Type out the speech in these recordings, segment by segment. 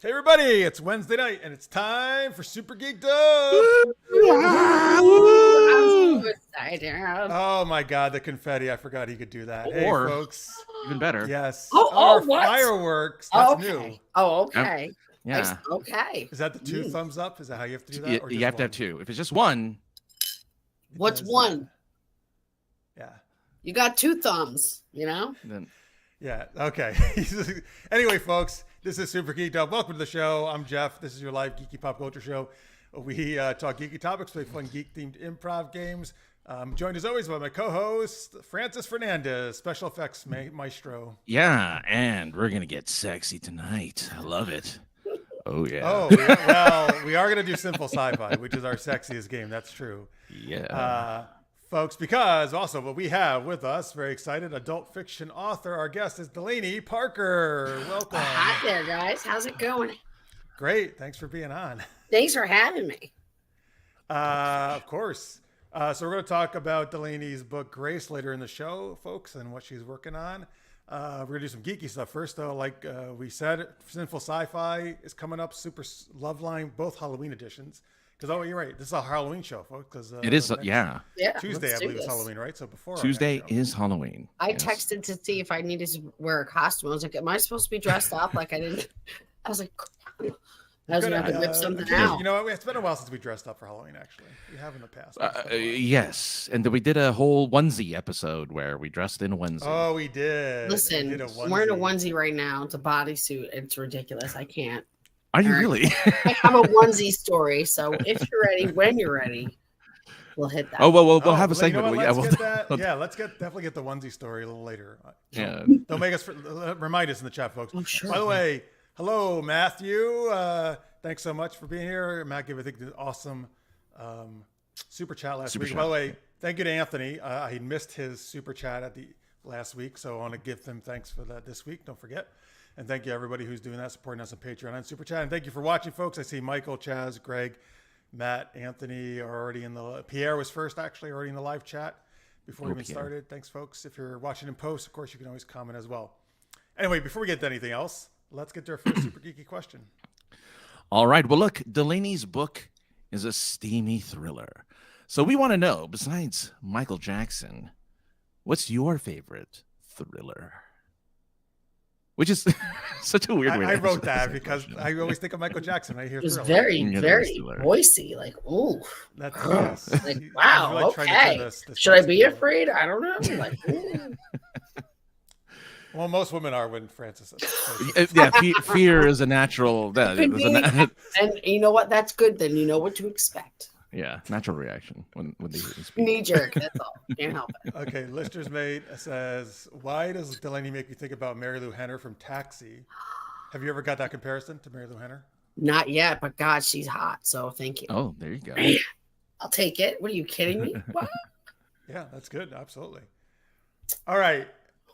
Hey everybody, it's Wednesday night and it's time for Super Geeked Up. I'm so excited. Oh my god, the confetti. I forgot he could do that. Or, hey folks. even better. Yes. What? Fireworks. That's okay. new. Oh, okay. Yeah. Okay. Is that the two thumbs up? Is that how you have to do that? Or You have to have two. If it's just one. What's one? Yeah. You got two thumbs, you know? Then Yeah. Okay. Anyway, folks, this is Super Geeked Up. Welcome to the show. I'm Jeff. This is your live geeky pop culture show. We talk geeky topics, play fun geek-themed improv games. I'm joined as always by my co-host, Fernandez, special effects maestro. yeah, and we're gonna get sexy tonight. I love it. Oh yeah. Oh, yeah, well, we are going to do Sinful Sci-Fi, which is our sexiest game. That's true. Yeah. Folks, because also what we have with us, very excited, adult fiction author. Our guest is Delaney Parker. Welcome. Hi there, guys. How's it going? Great. Thanks for being on. Thanks for having me. Of course. So we're going to talk about Delaney's book, Grace, later in the show, folks, and what she's working on. We're going to do some geeky stuff first, though. Like we said, Sinful Sci-Fi is coming up, Super Loveline, both Halloween editions. Because, oh, you're right. This is a Halloween show, folks. Because it is. Yeah. Tuesday, I believe, is Halloween, right? So before Tuesday is Halloween. I texted to see if I needed to wear a costume. I was like, am I supposed to be dressed up? Like, I didn't. I was like, I was going to have to whip something out. You know, it's been a while since we dressed up for Halloween, actually. We have in the past. Yes, and then we did a whole onesie episode where we dressed in a onesie. Oh, we did. Listen, I'm wearing a onesie right now. It's a bodysuit. It's ridiculous. I can't. Are you really? I have a onesie story, so if you're ready, when you're ready, we'll hit that. Oh, well, we'll have a segment. You know let's definitely get the onesie story a little later. Yeah. Don't make us remind us in the chat, folks. Oh, sure. By the way, hello, Matthew. Thanks so much for being here. Matt gave, I think, an awesome super chat last week. By the way, thank you to Anthony. He missed his super chat at the last week, so I want to give him thanks for that this week. Don't forget. And thank you, everybody who's doing that, supporting us on Patreon and Super Chat. And thank you for watching, folks. I see Michael, Chaz, Greg, Matt, Anthony are already in the... Pierre was first, actually, already in the live chat before we even started. Thanks, folks. If you're watching in post, of course, you can always comment as well. Anyway, before we get to anything else, let's get to our first super geeky question. All right. Well, look, Delaney's book is a steamy thriller. So we want to know, besides Michael Jackson, what's your favorite thriller? Which is such a weird way. I wrote that because I always think of Michael Jackson. I hear it was very voicey, like ooh, that's yes. Like wow. Really okay, should I be afraid? I don't know. Like, well, most women are when Francis. Yeah, fear is a natural. And you know what? That's good. Then you know what to expect. Yeah, natural reaction when they speak. Knee jerk. That's all. Can't help it. Okay, listener's mate says, "Why does Delaney make me think about Mary Lou Henner from Taxi?" Have you ever got that comparison to Mary Lou Henner? Not yet, but God, she's hot. So thank you. Oh, there you go. I'll take it. What are you kidding me? What? Yeah, that's good. Absolutely. All right.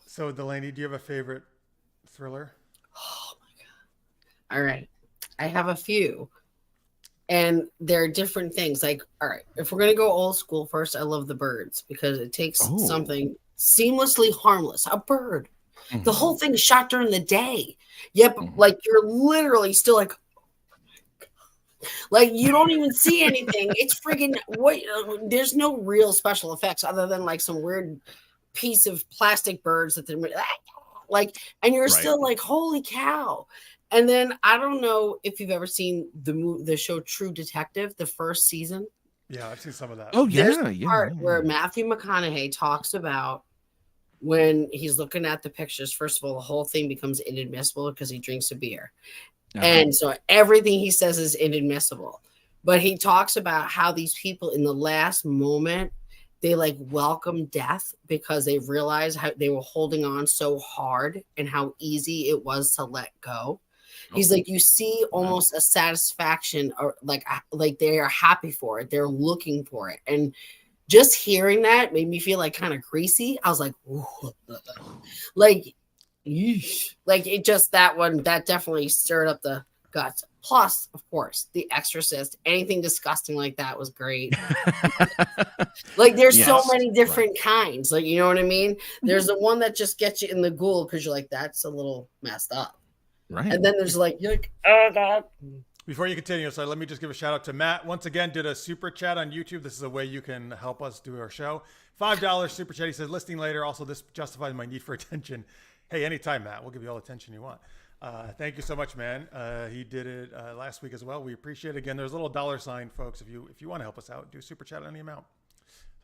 So, Delaney, do you have a favorite thriller? Oh my God! All right, I have a few. And there are different things. Like, all right, if we're going to go old school, first, I love The Birds because it takes something seamlessly harmless, a bird. Mm-hmm. The whole thing is shot during the day. Yep, like you're literally still like you don't even see anything. It's friggin' what? There's no real special effects other than like some weird piece of plastic birds that they're like, and you're still like, holy cow. And then I don't know if you've ever seen the show True Detective, the first season. Yeah, I've seen some of that. Oh yeah, There's a part where Matthew McConaughey talks about when he's looking at the pictures. First of all, the whole thing becomes inadmissible because he drinks a beer, and so everything he says is inadmissible. But he talks about how these people in the last moment they like welcome death because they realized how they were holding on so hard and how easy it was to let go. He's like, you see almost a satisfaction or like they are happy for it. They're looking for it. And just hearing that made me feel like kind of greasy. I was like, like, yeesh. Like it just that definitely stirred up the guts. Plus, of course, The Exorcist, anything disgusting like that was great. Like there's so many different kinds. Like, you know what I mean? There's the one that just gets you in the ghoul because you're like, that's a little messed up. Right. And then there's like, you're like, oh God. Before you continue, so let me just give a shout out to Matt. Once again, did a super chat on YouTube. This is a way you can help us do our show. $5 super chat. He says, listening later. Also, this justifies my need for attention. Hey, anytime, Matt. We'll give you all the attention you want. Thank you so much, man. He did it last week as well. We appreciate it. Again, there's a little $sign, folks. If you want to help us out, do super chat on any amount.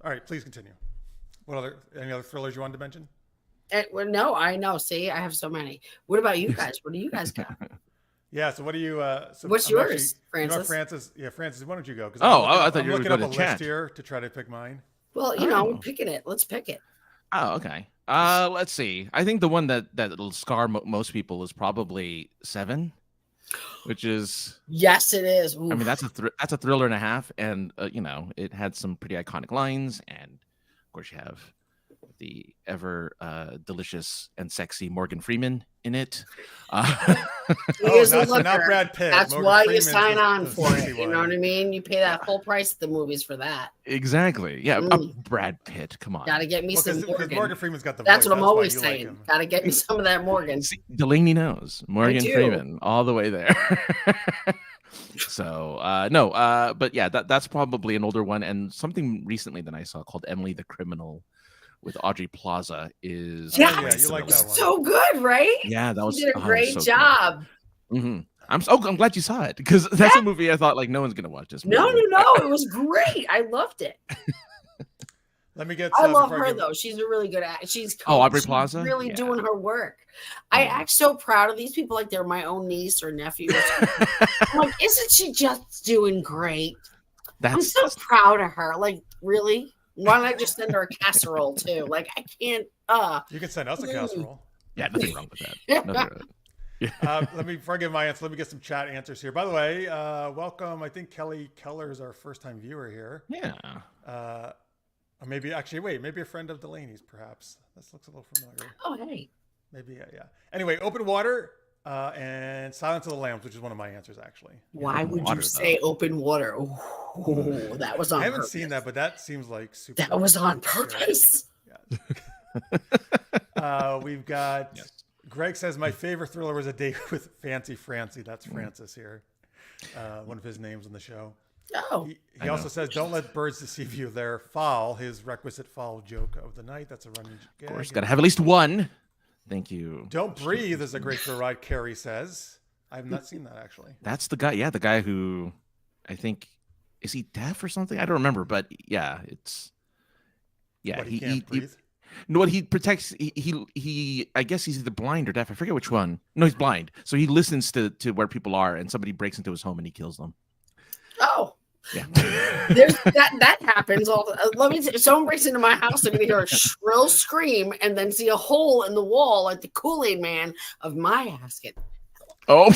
All right, please continue. Any other thrillers you wanted to mention? Well, no, I know. See, I have so many. What about you guys? What do you guys got? Yeah. So what do you? What's yours, Francis? You know, Francis. Yeah, Francis. Why don't you go? I thought you were looking going up to a chat list here to try to pick mine. Well, you know, we're picking it. Let's pick it. Oh, okay. Let's see. I think the one that'll scar most people is probably Seven, which is. Yes, it is. Oof. I mean, that's a thriller and a half, and you know, it had some pretty iconic lines, and of course, you have the ever delicious and sexy Morgan Freeman in it. Not Brad Pitt. That's Morgan why Freeman's you sign on the for it. You know what I mean? You pay that full price at the movies for that. Exactly. Yeah. Brad Pitt. Come on. Gotta get me some Morgan. Morgan Freeman's got the That's voice. what I'm always saying. Gotta get me some of that Morgan. See, Delaney knows Morgan Freeman all the way there. So but yeah, that's probably an older one, and something recently that I saw called Emily the Criminal with Audrey Plaza is you like that one. So good, right? Yeah, that was you did a great job. Mm-hmm. I'm glad you saw it, because that's a movie I thought like no one's gonna watch this movie. No, it was great. I loved it. Let me get. I love her though. She's a really good actor. She's Aubrey Plaza, really doing her work. I act so proud of these people, like they're my own niece or nephew. I'm like, isn't she just doing great? I'm so proud of her. Like, really? Why don't I just send her a casserole too? Like, I can't. You can send us a casserole. Yeah, nothing wrong with that. Before I give my answer, let me get some chat answers here. By the way, welcome. I think Kelly Keller is our first-time viewer here. Yeah. Or maybe a friend of Delaney's, perhaps. This looks a little familiar. Oh, hey. Maybe, yeah. Anyway, Open Water and Silence of the Lambs, which is one of my answers, actually. Why would you say Open Water? Oh, that was on purpose. I haven't seen that, but that seems like super. That was on purpose. Yeah. We've got Greg says my favorite thriller was A Date with Fancy Francie. That's Francis here. One of his names on the show. Oh. He also says, don't let birds deceive you. They're foul. His requisite foul joke of the night. That's a running gag. Of course, got to have at least one. Thank you. Don't Breathe is a great thrill ride, Carrie says. I have not seen that, actually. That's the guy. Yeah, the guy who, I think, is he deaf or something? I don't remember, but yeah, it's. Yeah, what, he can't breathe? No, what he protects. He. I guess he's either blind or deaf. I forget which one. No, he's blind. So he listens to where people are, and somebody breaks into his home and he kills them. Oh. Yeah. There's that happens all the, someone breaks into my house, I'm gonna hear a shrill scream and then see a hole in the wall like the Kool-Aid man of my basket. Oh,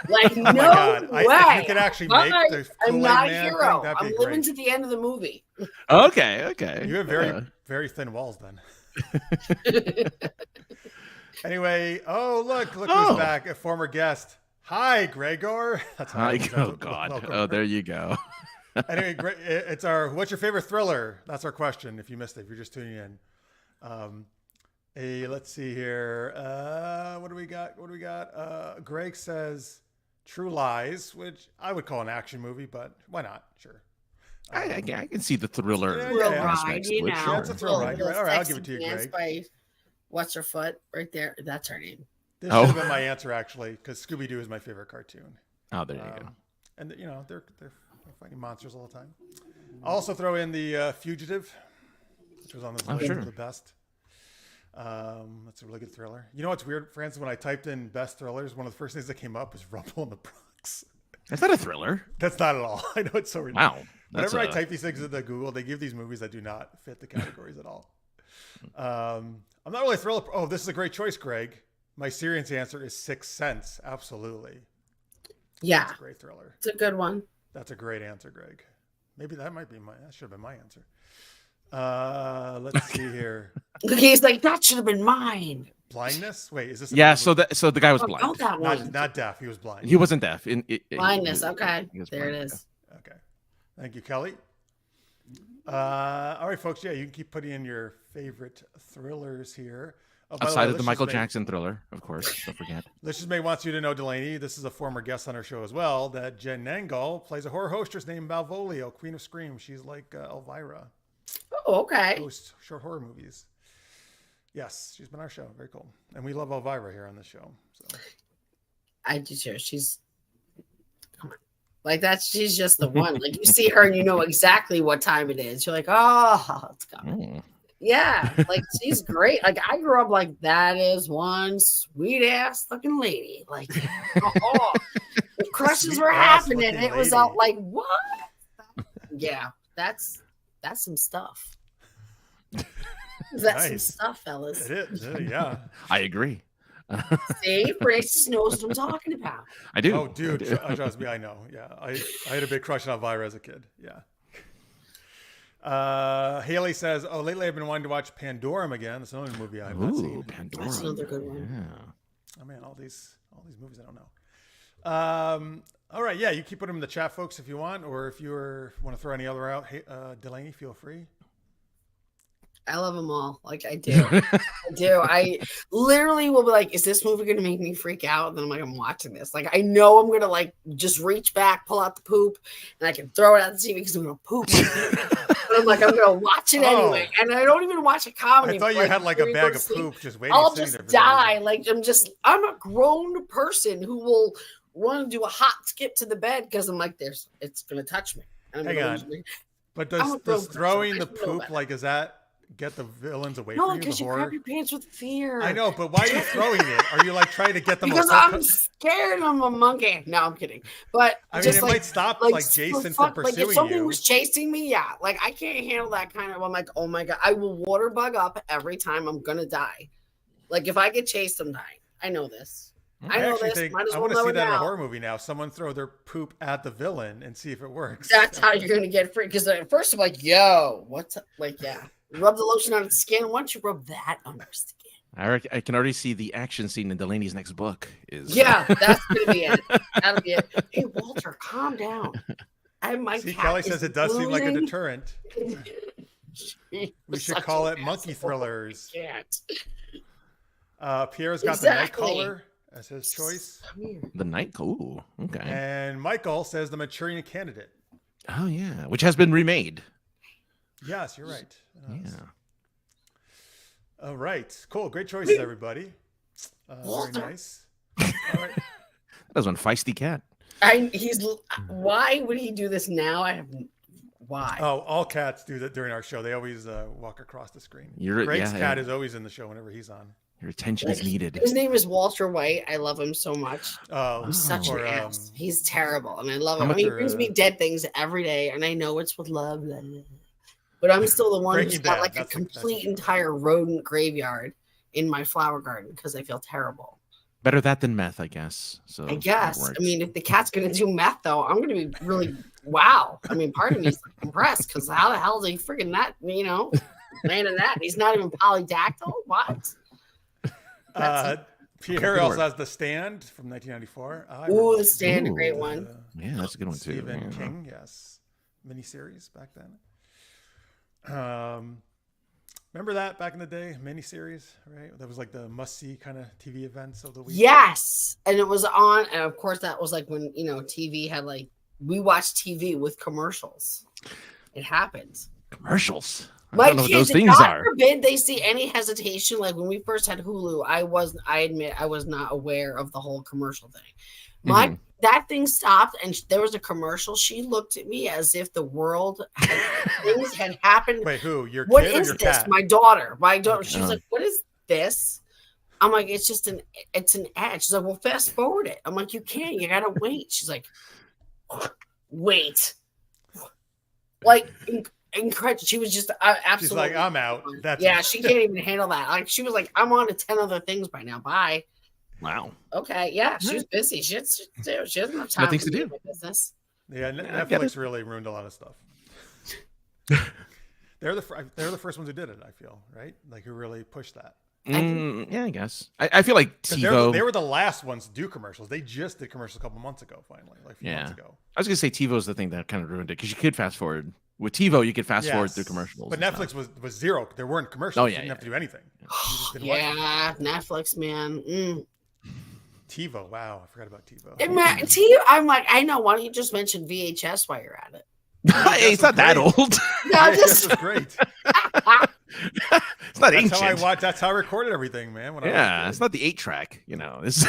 like no God. way! If you could actually make the I'm Kool-Aid not a man hero. thing, I'm living to the end of the movie. Okay. You have very thin walls then. Anyway, look who's back, a former guest. Hi, Gregor. That's hi. Oh God. Welcome. There you go. Anyway, it's what's your favorite thriller? That's our question. If you missed it, if you're just tuning in. Let's see here. What do we got? Greg says True Lies, which I would call an action movie, but why not? Sure. I can see the thriller. Ride, you know. Yeah, it's a thrill ride. Right. All right, I'll give it to you, Greg. By What's Her Foot right there? That's her name. This should have been my answer, actually, because Scooby-Doo is my favorite cartoon. Oh, there you go. And, they're fighting monsters all the time. I'll also throw in The Fugitive, which was on this list of the best. That's a really good thriller. You know what's weird, Francis? When I typed in best thrillers, one of the first things that came up was Rumble in the Bronx. That's not a thriller. That's not at all. I know it's so ridiculous. Wow. Whenever I type these things into Google, they give these movies that do not fit the categories at all. I'm not really thrilled. Oh, this is a great choice, Greg. My serious answer is Sixth Sense. Absolutely. Yeah. That's a great thriller. It's a good one. That's a great answer, Greg. Maybe that should have been my answer. Let's see here. He's like, that should have been mine. Blindness? Wait, is this? Yeah. So the guy was blind. That one. Not deaf. He was blind. He wasn't deaf. Blindness. Okay. There it is. Okay. Thank you, Kelly. All right, folks. Yeah, you can keep putting in your favorite thrillers here. Oh, by Outside way, of the Michael Jackson Thriller, of course. Don't forget. Licious May wants you to know, Delaney, this is a former guest on our show as well, that Jen Nangal plays a horror hostess named Malvolio, Queen of Scream. She's like Elvira. Oh, okay. Host short horror movies. Yes, she's been on our show. Very cool. And we love Elvira here on the show. So I do too. She's like that. She's just the one. Like you see her and you know exactly what time it is. You're like, oh, it's coming. Yeah, like she's great. Like I grew up like that is one sweet ass looking lady. Like, oh, the crushes were happening. It was out like what? Yeah, that's some stuff. That's some stuff, fellas. it is. Yeah, I agree. See, Brace knows what I'm talking about. I do. Oh, dude, trust me, I know. Yeah, I had a big crush on Elvira as a kid. Yeah. Haley says, "Oh, lately I've been wanting to watch Pandorum again. That's another movie I've not seen. Pandorum. That's another good one. Yeah. Oh man, all these movies I don't know. All right, yeah, you keep putting them in the chat, folks, if you want, or if you want to throw any other out. Hey, Delaney, feel free. I love them all. Like I do. I do. I literally will be like, is this movie going to make me freak out? And then I'm like, I'm watching this. Like, I know I'm going to like just reach back, pull out the poop, and I can throw it out the TV because I'm going to poop. But I'm like, I'm going to watch it anyway. And I don't even watch a comedy. I thought you had like a bag of poop just waiting. I'll just die. Like, I'm a grown person who will want to do a hot skip to the bed because I'm like, it's going to touch me. Hang on. But does throwing the poop, like, is that get the villains away from you? No, because you grab your pants with fear. I know, but why are you throwing it? Are you like trying to get them? Because I'm scared I'm a monkey. No, I'm kidding. But I mean, it might stop like Jason from pursuing you. Like if something was chasing me, yeah. Like I can't handle that kind of. I'm like, oh my god, I will water bug up every time. I'm gonna die. Like if I get chased, I'm dying. I know this. I know this. Might as well know it now. I want to see that in a horror movie now. Someone throw their poop at the villain and see if it works. That's how you're gonna get free. Because at first I'm like, yo, what's up? Like, yeah. Rub the lotion on its skin. Why don't you rub that on your skin? I can already see the action scene in Delaney's next book. Yeah, that's gonna be it. That'll be it. Hey, Walter, calm down. Kelly says it does seem like a deterrent. We should call it monkey thrillers. Pierre's got the Nightcaller as his choice. The Night. Ooh, okay. And Michael says the Manchurian Candidate. Oh yeah, which has been remade. Yes, you're right. Yeah. All right. Cool. Great choices, everybody. Very nice. All right. That was one feisty cat. Why would he do this now? Why? Oh, all cats do that during our show. They always walk across the screen. Greg's cat is always in the show whenever he's on. Your attention is needed. His name is Walter White. I love him so much. He's such an ass. He's terrible, and I love him. I mean, he brings me dead things every day, and I know it's with love. But I'm still the one who's got like a complete entire rodent graveyard in my flower garden because I feel terrible. Better that than meth, I guess. So I guess. I mean, if the cat's gonna do meth, though, I'm gonna be really wow. I mean, part of me is impressed because how the hell is he freaking that? You know, landing that? He's not even polydactyl. What? Pierre also has The Stand from 1994. Oh, The Stand, a great one. Yeah, that's a good one too. Stephen King, yes, miniseries back then. Remember that back in the day, miniseries, right? That was like the must-see kind of TV events of the week. Yes, and it was on, and of course that was like when TV had like we watched TV with commercials. It happens. Commercials. My don't know kids, what those things are. Forbid they see any hesitation. Like when we first had Hulu, I admit I was not aware of the whole commercial thing. That thing stopped and there was a commercial. She looked at me as if the world things had happened. Wait, who? Your what kid is or your this? cat? My daughter. She was like, "What is this?" I'm like, "It's an ad." She's like, "Well, fast forward it." I'm like, "You can't. You gotta wait." She's like, "Wait." Like incredible. She was just absolutely. She's like, "I'm out." She can't even handle that. Like she was like, "I'm on to 10 other things by now. Bye." Wow. Okay. Yeah, she was busy. She doesn't have time. Nothing to do. Business. Yeah, Netflix really ruined a lot of stuff. They're the first ones who did it. I feel right, like who really pushed that. Yeah, I guess. I feel like TiVo. They were the last ones to do commercials. They just did commercials a couple months ago, finally, like a few months ago. I was gonna say TiVo's the thing that kind of ruined it because you could fast forward with TiVo. You could fast forward through commercials. But Netflix was zero. There weren't commercials. You didn't have to do anything. Yeah, Netflix, man. TiVo. Wow, I forgot about TiVo. I'm like, I know. Why don't you just mention VHS while you're at it? Hey, it's not that old. No, this is great. It's not ancient. That's how I recorded everything, man. It's not the 8-track. You know, just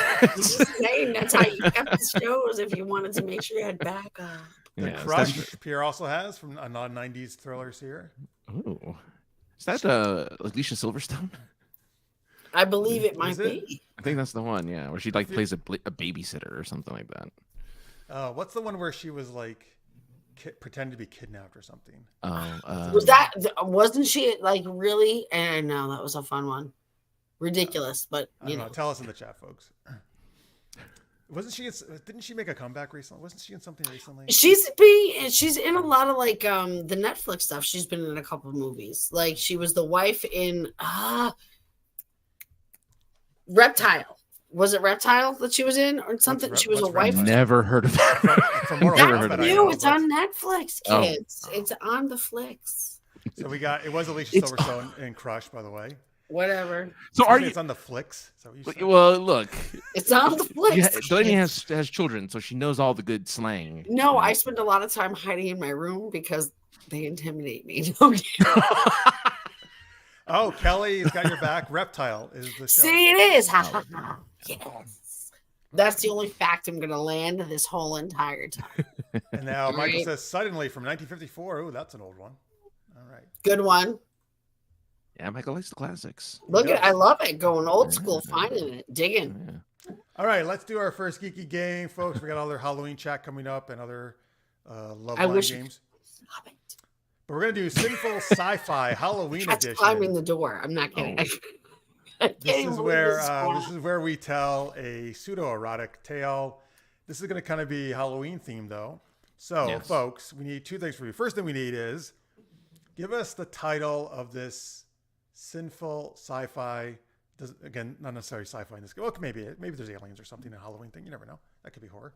saying that's how you kept the shows if you wanted to make sure you had backup. The Crush Pierre also has from a non-90s thrillers here. Oh, is that Alicia Silverstone? I believe it might be. I think that's the one. Yeah, where she plays a babysitter or something like that. What's the one where she was like pretended to be kidnapped or something? Wasn't she like really? And no, that was a fun one. Ridiculous, but you know. Tell us in the chat, folks. Didn't she make a comeback recently? Wasn't she in something recently? She's in a lot of like the Netflix stuff. She's been in a couple of movies. Like she was the wife in Reptile. Was it Reptile that she was in or something? She was a wife. Never heard of that. That's new. It's on Netflix, kids. It's on the flicks. So it was Alicia Silverstone in Crush, by the way. Whatever. So it's on the flicks? Well, look. It's on the flicks. Delaney has children, so she knows all the good slang. No, I spend a lot of time hiding in my room because they intimidate me. Oh, Kelly's got your back. Reptile is the show. See, it is. Yes. That's the only fact I'm going to land this whole entire time. And now Michael says, suddenly from 1954. Oh, that's an old one. All right. Good one. Yeah, Michael likes the classics. I love it. Going old school, finding it, digging. Yeah. All right, let's do our first geeky game, folks. We got other Halloween chat coming up and other Loveline games. Love it. But we're going to do Sinful Sci-Fi Halloween edition. Climbing the door. I'm not kidding. This is where we tell a pseudo-erotic tale. This is going to kind of be Halloween themed, though. So, folks, we need two things for you. First thing we need is give us the title of this Sinful Sci-Fi. Again, not necessarily sci-fi in this. Well, maybe there's aliens or something, a Halloween thing. You never know. That could be horror.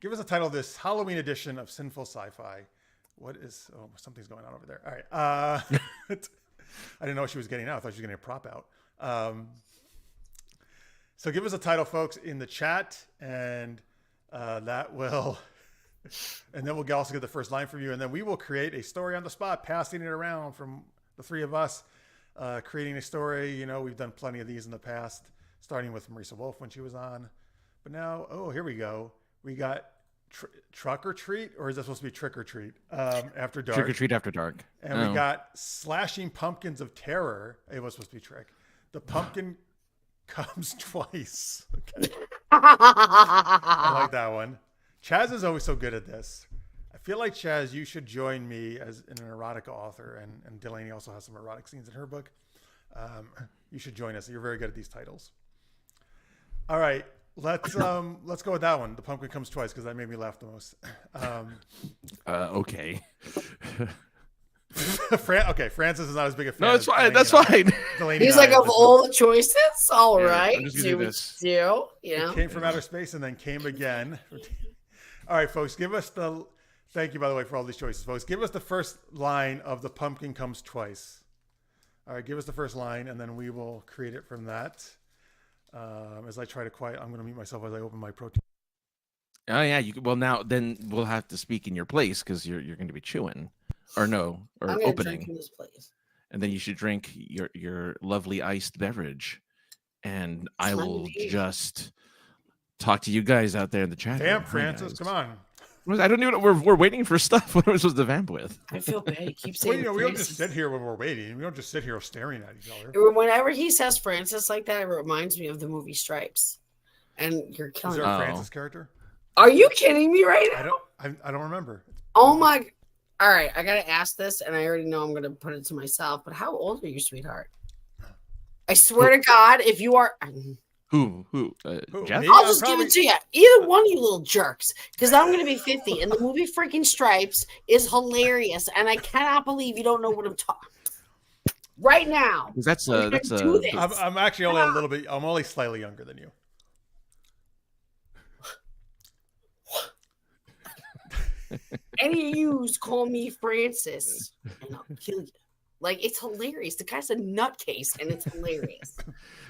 Give us the title of this Halloween edition of Sinful Sci-Fi. What is... Oh, something's going on over there. All right. I didn't know what she was getting out. I thought she was getting a prop out. So give us a title, folks, in the chat, and that will... And then we'll also get the first line from you, and then we will create a story on the spot, passing it around from the three of us, creating a story. You know, we've done plenty of these in the past, starting with Marisa Wolf when she was on. But now, here we go. We got Truck or Treat, or is that supposed to be Trick or Treat after dark? Trick or Treat after dark. And we got Slashing Pumpkins of Terror. It was supposed to be Trick. The pumpkin comes twice. Okay. I like that one. Chaz is always so good at this. I feel like, Chaz, you should join me as an erotica author, and Delaney also has some erotic scenes in her book. You should join us. You're very good at these titles. All right. Let's go with that one. The pumpkin comes twice because that made me laugh the most. Okay. Francis is not as big a fan. No, it's fine. That's fine. He's like, of all the choices, all right. I'm just gonna do this. It came from outer space and then came again. All right, folks. Thank you, by the way, for all these choices, folks. Give us the first line of The Pumpkin Comes Twice. All right, give us the first line, and then we will create it from that. As I try to quiet, I'm going to mute myself as I open my protein. Oh yeah, now then we'll have to speak in your place because you're going to be chewing, or opening. Drink in this place. And then you should drink your lovely iced beverage, and I will just talk to you guys out there in the chat. Damn, Francis, come on. I don't even. We're waiting for stuff. What am I supposed to vamp with? I feel bad. Keep saying. We don't just sit here when we're waiting. We don't just sit here staring at each other. Whenever he says Francis like that, it reminds me of the movie Stripes. And you're killing. Is there a Francis character? Are you kidding me right now? I don't remember. Oh my! All right, I gotta ask this, and I already know I'm gonna put it to myself. But how old are you, sweetheart? I swear to God, if you are. Who? Jeff? I'll just give it to you. Either one of you little jerks. Because I'm going to be 50. And the movie freaking Stripes is hilarious. And I cannot believe you don't know what I'm talking right now. That's I'm actually only a little bit. I'm only slightly younger than you. Any of yous call me Francis, and I'll kill you. Like, it's hilarious. The guy's a nutcase, and it's hilarious.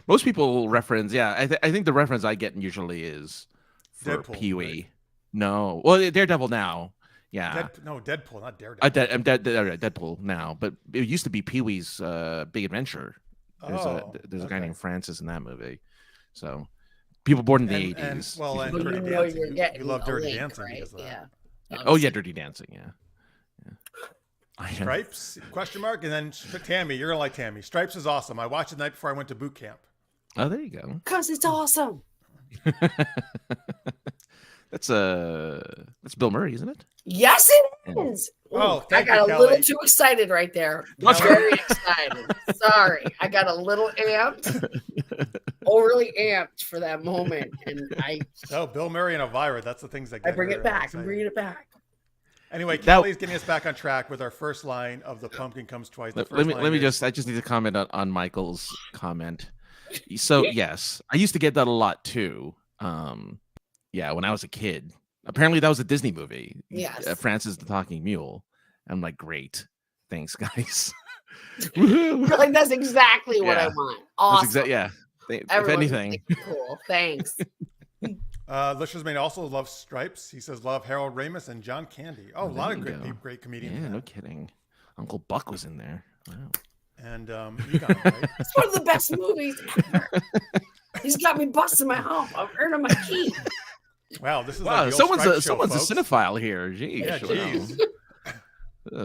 Most people reference, I think the reference I get usually is for Deadpool, Pee-wee. Right? No, well, Daredevil now. Yeah, Deadpool, not Daredevil. Deadpool now, but it used to be Pee-wee's Big Adventure. There's a guy named Francis in that movie. So people born in the 80s. And Dirty Dancing. You love Dirty Dancing because of that. Yeah. Oh yeah, Dirty Dancing. Yeah. Stripes? Question mark. And then Tammy, you're gonna like Tammy. Stripes is awesome. I watched it the night before I went to boot camp. Oh, there you go. Because it's awesome. That's Bill Murray, isn't it? Yes, it is. I got a little too excited right there. Very excited. Sorry, I got a little amped, overly amped for that moment, and Bill Murray and Elvira. That's the things that get I bring it back. Excited. I'm bringing it back. Anyway, Kelly's getting us back on track with our first line of The Pumpkin Comes Twice. I just need to comment on Michael's comment. So yes, I used to get that a lot too. When I was a kid. Apparently that was a Disney movie. Yes. Francis the Talking Mule. I'm like, great. Thanks, guys. You're like, that's exactly what I want. Awesome. If anything. Cool. Thanks. Licious Mane also loves Stripes. He says love Harold Ramis and John Candy. Oh, a lot of great comedians. Yeah, no kidding. Uncle Buck was in there. Wow. And you got it, right? It's one of the best movies ever. He's got me busting my hump. I'm earning my keep. Wow, this is someone's a folks. cinephile here. Jeez. Yeah, jeez.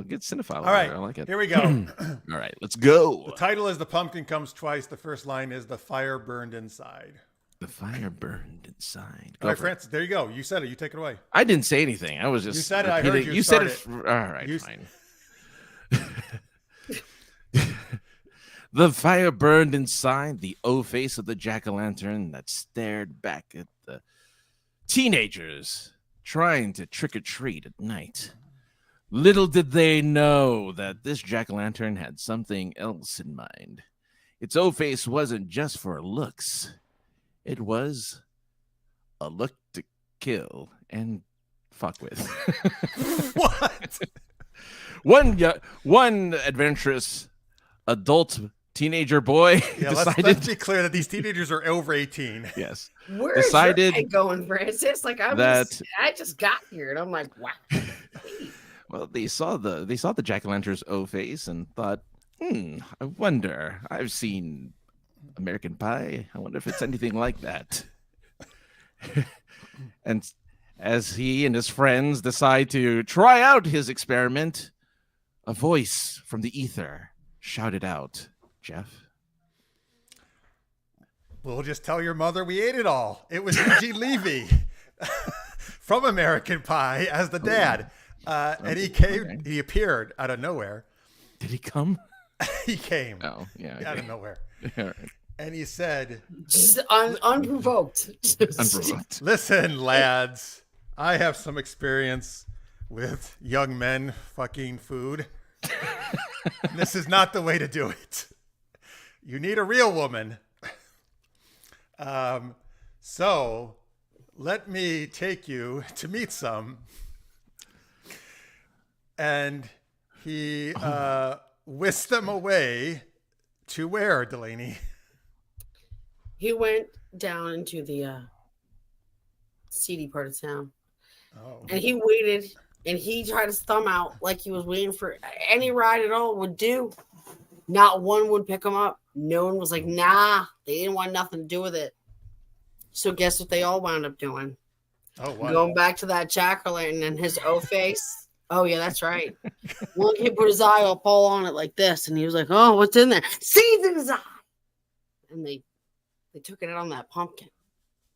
Good cinephile. All right, I like it. Here we go. All right, let's go. The title is The Pumpkin Comes Twice. The first line is The Fire Burned Inside. The fire burned inside. All right, Francis, there you go. You said it. You take it away. I didn't say anything. I was just. You said it. I heard you. You said it. All right, fine. The fire burned inside the O-face of the jack-o'-lantern that stared back at the teenagers trying to trick-or-treat at night. Little did they know that this jack-o'-lantern had something else in mind. Its O-face wasn't just for looks. It was a look to kill and fuck with. What? One adventurous adult teenager boy decided. Let's be clear that these teenagers are over 18. Yes. Where decided is your head going, Francis? Like I just got here and I'm like, wow. Well, they saw the jack-o'-lantern's O-face and thought, I wonder. I've seen American Pie. I wonder if it's anything like that. And as he and his friends decide to try out his experiment, a voice from the ether shouted out, Jeff. We'll just tell your mother we ate it all. It was Eugene Levy from American Pie as the dad. And he came, okay. He appeared out of nowhere. Did he come? He came. Oh, yeah. Okay. Out of nowhere. All right. And he said, just unprovoked. Unprovoked. Listen, lads, I have some experience with young men fucking food. This is not the way to do it. You need a real woman. So let me take you to meet some. And he whisked them away to where, Delaney? He went down into the seedy part of town. Oh. And he waited, and he tried his thumb out like he was waiting for any ride at all would do. Not one would pick him up. No one was like, nah, they didn't want nothing to do with it. So guess what they all wound up doing? Oh, wow. Going back to that jack-o'-lantern and his O-face. Oh, yeah, that's right. One kid put his eye up all on it like this, and he was like, oh, what's in there? Seeds in his eye! And they took it out on that pumpkin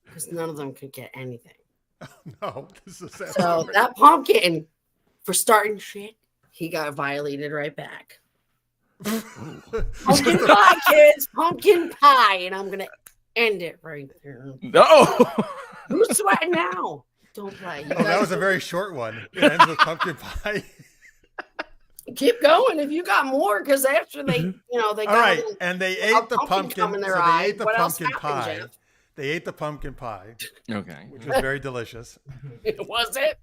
because none of them could get anything. Oh, no. This is sad. So that pumpkin, for starting shit, he got violated right back. Pumpkin pie, kids! Pumpkin pie! And I'm going to end it right there. No! Who's sweating now? Don't play. That was a very short one. It ends with pumpkin pie. Keep going if you got more, because after they, they All got right, and they ate the pumpkin. come in So their they eye. ate the What else pumpkin happened, pie. Jeff? They ate the pumpkin pie, Okay. which was very delicious. Was it?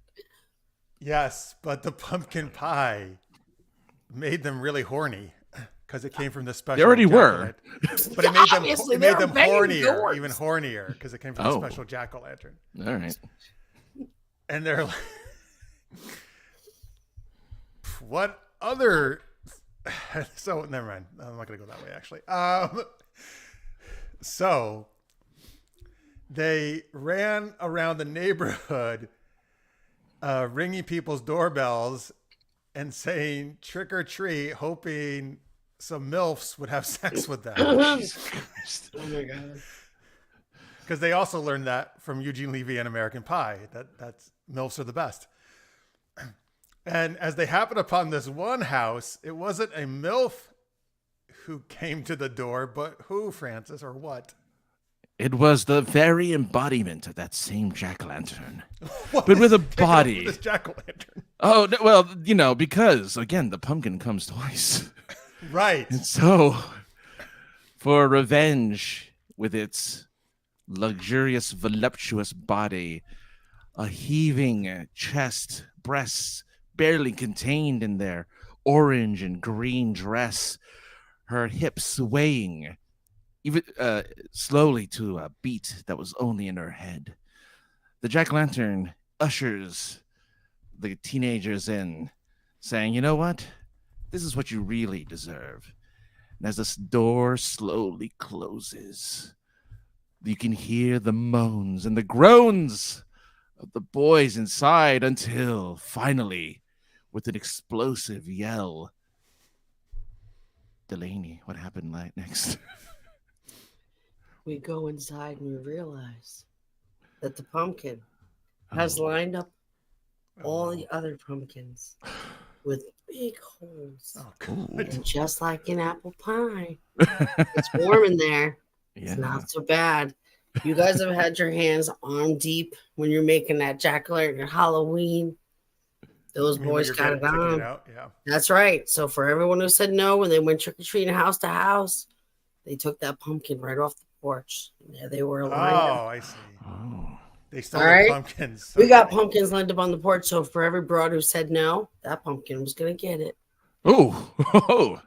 Yes, but the pumpkin pie made them really horny because it came from the special. They already were, but it made them Obviously, hornier, gourds. even hornier, because it came from the special jack-o'-lantern. All right. And they're like, what other? So never mind. I'm not going to go that way. Actually, so they ran around the neighborhood, ringing people's doorbells and saying "trick or treat," hoping some MILFs would have sex with them. Jesus Christ. Oh my god! Because they also learned that from Eugene Levy and American Pie. That's MILFs are the best. And as they happened upon this one house, it wasn't a MILF who came to the door, but who, Francis, or what? It was the very embodiment of that same jack-o'-lantern, but with a body. This jack-o'-lantern. Oh, well, because, again, the pumpkin comes twice. Right. And so, for revenge with its luxurious, voluptuous body, a heaving chest, breasts, barely contained in their orange and green dress, her hips swaying even slowly to a beat that was only in her head. The jack-o'-lantern ushers the teenagers in, saying, "You know what? This is what you really deserve." And as this door slowly closes, you can hear the moans and the groans of the boys inside until finally, with an explosive yell, Delaney, what happened next? We go inside and we realize that the pumpkin has lined up all the other pumpkins with big holes. Oh, God. And just like in apple pie, it's warm in there. Yeah. It's not so bad. You guys have had your hands arm deep when you're making that jack-o'-lantern Halloween. Those boys got it on. Yeah. That's right. So for everyone who said no when they went trick-or-treating house to house, they took that pumpkin right off the porch. And there they were lined up. Oh, I see. Oh. They stole All right. pumpkins. We got pumpkins lined up on the porch. So for every broad who said no, that pumpkin was going to get it. Oh,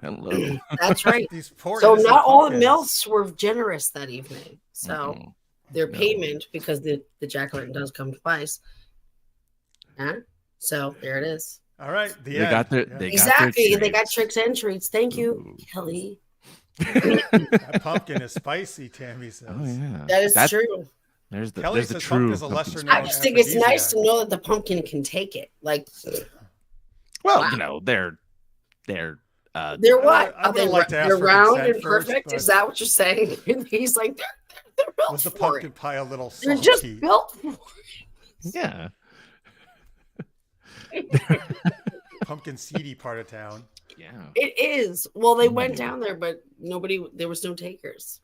hello. That's right. These poor So innocent not all the pumpkins. MILFs were generous that evening. So their payment, because the jack-o'-lantern does come twice. Huh? So there it is. All right. They got their Exactly. They got treats. tricks and treats. Thank you, Kelly. That pumpkin is spicy, Tammy says. Oh yeah, That is true. There's the Kelly true. pumpkin is a lesser pumpkin known I just think it's nice aphrodisiac. to know that the pumpkin can take it. Like, Well, wow. they're they're what? I Are they, would like to ask they're for round consent and first, perfect? but- Is that what you're saying? And he's like, they're built Was the for pumpkin it. pie a little They're salty? just built for it. yeah. Pumpkin seedy part of town. Yeah. It is. Well, they went down there, but there was no takers.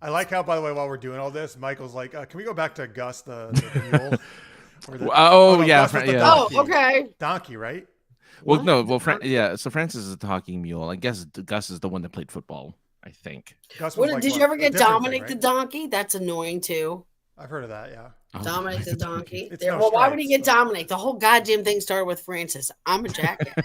I like how, by the way, while we're doing all this, Michael's like, "Can we go back to Gus the mule?" Or the- no, yeah, Gus was the yeah. donkey. Oh, okay. Donkey, right? Well, What? no, well, so Francis is a talking mule. I guess Gus is the one that played football. I think. Gus was like, Did what, you ever a get different Dominic thing, the right? donkey? That's annoying too. I've heard of that. Yeah. Oh, Dominic the donkey. It's There- no well, why would he stripes, get but- Dominic? The whole goddamn thing started with Francis. I'm a jackass.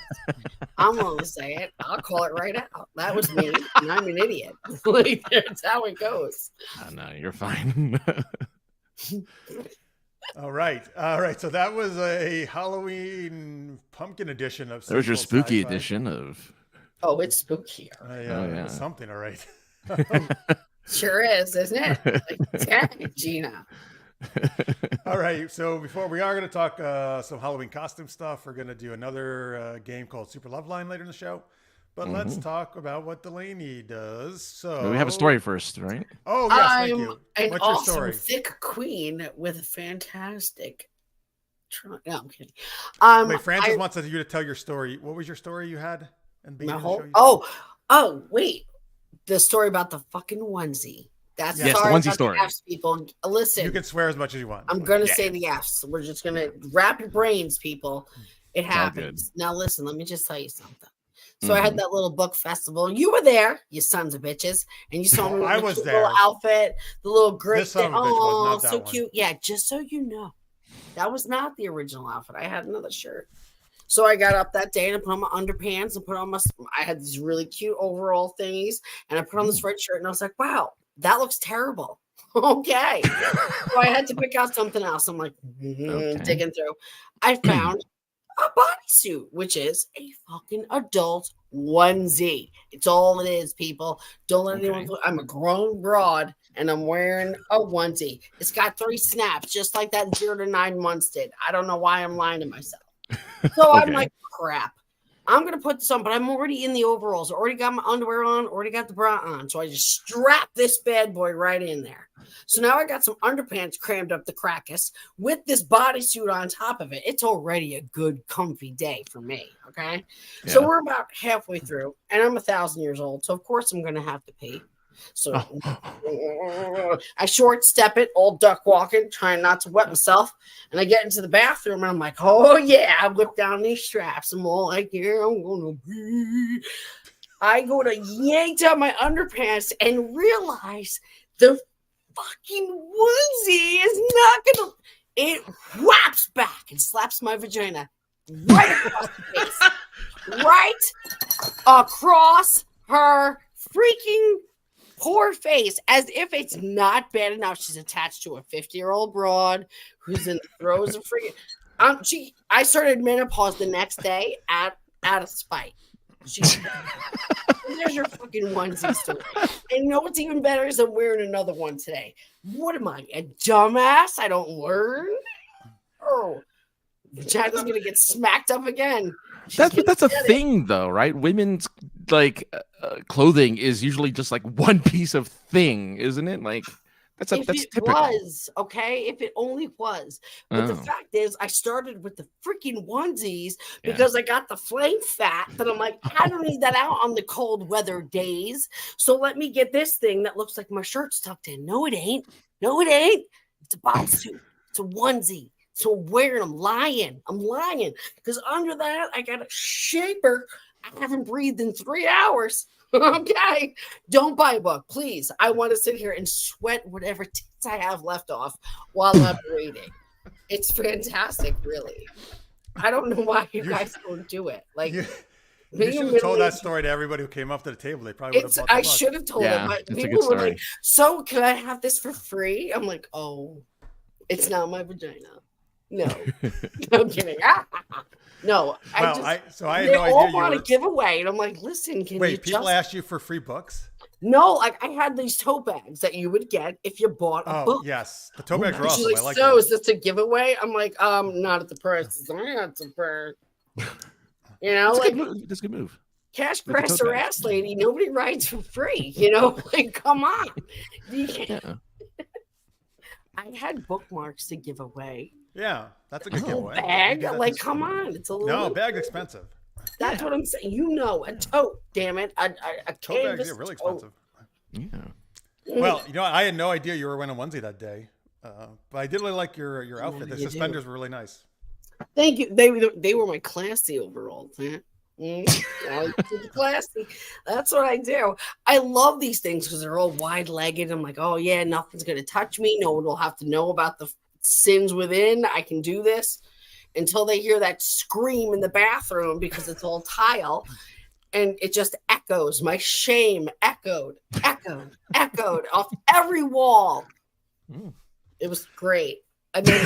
I'm willing to say it. I'll call it right out. That was me, and I'm an idiot. Like, that's how it goes. Oh, no, you're fine. All right. So that was a Halloween pumpkin edition of. There was your Sinful spooky Sci-Fi. edition of. Oh, it's spookier. Yeah, Oh, yeah. something. All right. Sure is, isn't it? Like, damn it, Gina. All right. So before we are going to talk some Halloween costume stuff, we're going to do another game called Super Loveline later in the show. But let's talk about what Delaney does. So We have a story first, right? Oh yes, thank I'm you. an What's your awesome, story? thick queen with a fantastic. No, I'm kidding. Wait, Francis wants you to tell your story. What was your story you had? And My whole. Oh, wait. The story about the fucking onesie. That's Yes, sorry the onesie about story. The F's, people. Listen, You can swear as much as you want. I'm gonna Yeah. say the F's. We're just gonna wrap your brains, people. It happens. Now listen, let me just tell you something. So I had that little book festival. You were there, you sons of bitches, and you saw me with the cute little outfit, the little great thing. Oh, so cute. Yeah, just so you know, that was not the original outfit. I had another shirt. So I got up that day and I put on my underpants and put on I had these really cute overall thingies, and I put on this red shirt, and I was like, wow, that looks terrible. Okay. So I had to pick out something else. I'm like, digging through. I found a bodysuit, which is a fucking adult onesie. It's all it is, people. Don't let anyone. I'm a grown broad, and I'm wearing a onesie. It's got 3 snaps, just like that 0 to 9 months did. I don't know why I'm lying to myself. So I'm like, crap. I'm going to put this on, but I'm already in the overalls. Already got my underwear on, already got the bra on. So I just strap this bad boy right in there. So now I got some underpants crammed up the crackus with this bodysuit on top of it. It's already a good, comfy day for me, okay? Yeah. So we're about halfway through, and I'm 1,000 years old. So, of course, I'm going to have to pee. So I short step it, all duck walking, trying not to wet myself. And I get into the bathroom and I'm like, oh yeah, I whip down these straps. I'm all like, yeah, I'm gonna be. I go to yank down my underpants and realize the fucking onesie is not gonna. It whaps back and slaps my vagina right across the face, right across her freaking poor face, as if it's not bad enough. She's attached to a 50-year-old broad who's in the throes of freaking. I started menopause the next day out of spite. There's your fucking onesie story. And you know what's even better is I'm wearing another one today. What am I, a dumbass? I don't learn. Oh, vagina's gonna get smacked up again. That's a thing, though, right? Women's clothing is usually just like one piece of thing, isn't it? Like that's typical. Was okay if it only was, but the fact is, I started with the freaking onesies because I got the flame fat. That I'm like, I don't need that out on the cold weather days. So let me get this thing that looks like my shirt's tucked in. No, it ain't. No, it ain't. It's a bodysuit. It's a onesie. So I'm wearing, I'm lying. Because under that, I got a shaper. I haven't breathed in 3 hours. Okay. Don't buy a book, please. I want to sit here and sweat whatever tits I have left off while I'm reading. It's fantastic, really. I don't know why you guys don't do it. Like, you should have told that story to everybody who came up to the table. They probably would have bought the book. I should have told them. But people were like, so can I have this for free? I'm like, oh, it's not my vagina. No, I'm kidding. No, I had no idea. They all want to give away, and I'm like, listen, people asked you for free books? No, like I had these tote bags that you would get if you bought a book. Yes, the tote bags are awesome. Like, I like so is this a giveaway? I'm like, not at the price. Not the price. You know, that's a good move. Cash press or ass lady. Nobody rides for free. You know, like come on. I had bookmarks to give away. Yeah, that's a good giveaway. Bag, like, come on, it's a little. No, bag's expensive. That's what I'm saying. You know, a tote. Damn it, a tote bags are really expensive. Yeah. Well, you know, I had no idea you were wearing a onesie that day, but I did really like your outfit. The suspenders were really nice. Thank you. They were my classy overalls. Classy. That's what I do. I love these things because they're all wide-legged. I'm like, oh yeah, nothing's gonna touch me. No one will have to know about the sins within. I can do this until they hear that scream in the bathroom because it's all tile and it just echoes. My shame echoed off every wall. It was great. I mean,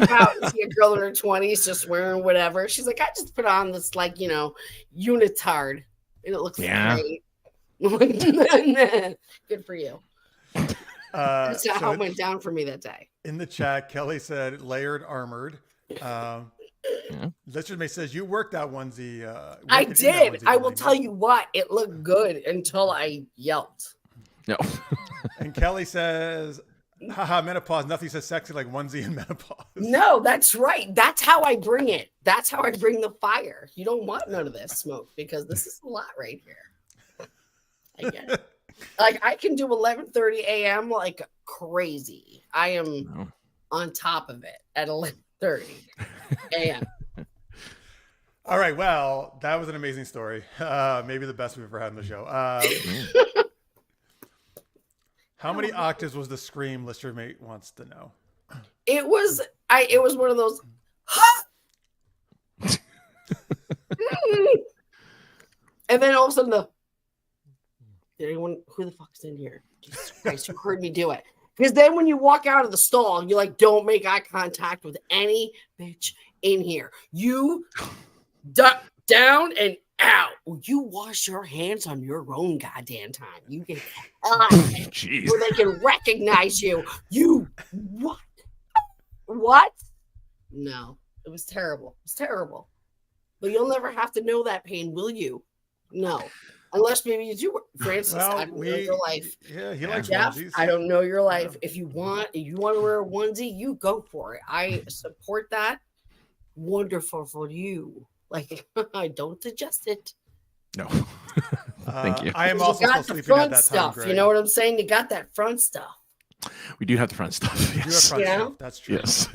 about to see a girl in her 20s just wearing whatever. She's like, I just put on this, like, you know, unitard and it looks great. Good for you. That's how it went down for me that day. In the chat, Kelly said layered armored. Richard May says you worked that onesie. I did. I will tell you what, it looked good until I yelped. No. And Kelly says, haha, menopause. Nothing says sexy like onesie and menopause. No, that's right. That's how I bring it. That's how I bring the fire. You don't want none of this smoke because this is a lot right here. I get it. Like I can do 11:30 a.m. like crazy. I am on top of it at 11:30 a.m. All right. Well, that was an amazing story. Maybe the best we've ever had on the show. How many octaves was the scream Lister Mate wants to know? It was one of those. And then all of a sudden who the fuck's in here? Jesus Christ, who heard me do it? Because then when you walk out of the stall, you like don't make eye contact with any bitch in here. You duck down and out. You wash your hands on your own goddamn time. You get out so they can recognize you. You what? What? No, it was terrible. It's terrible. But you'll never have to know that pain, will you? No. Unless maybe you do, Francis. Well, I don't know your life. Yeah, he likes Jeff, onesies. I don't know your life. If you want to wear a onesie, you go for it. I support that. Wonderful for you. Like, I don't suggest it. No. Thank you. I am also still sleeping at that stuff. time, You know what I'm saying? You got that front stuff. We do have the front stuff. Yes. You have front stuff. That's true. Yes.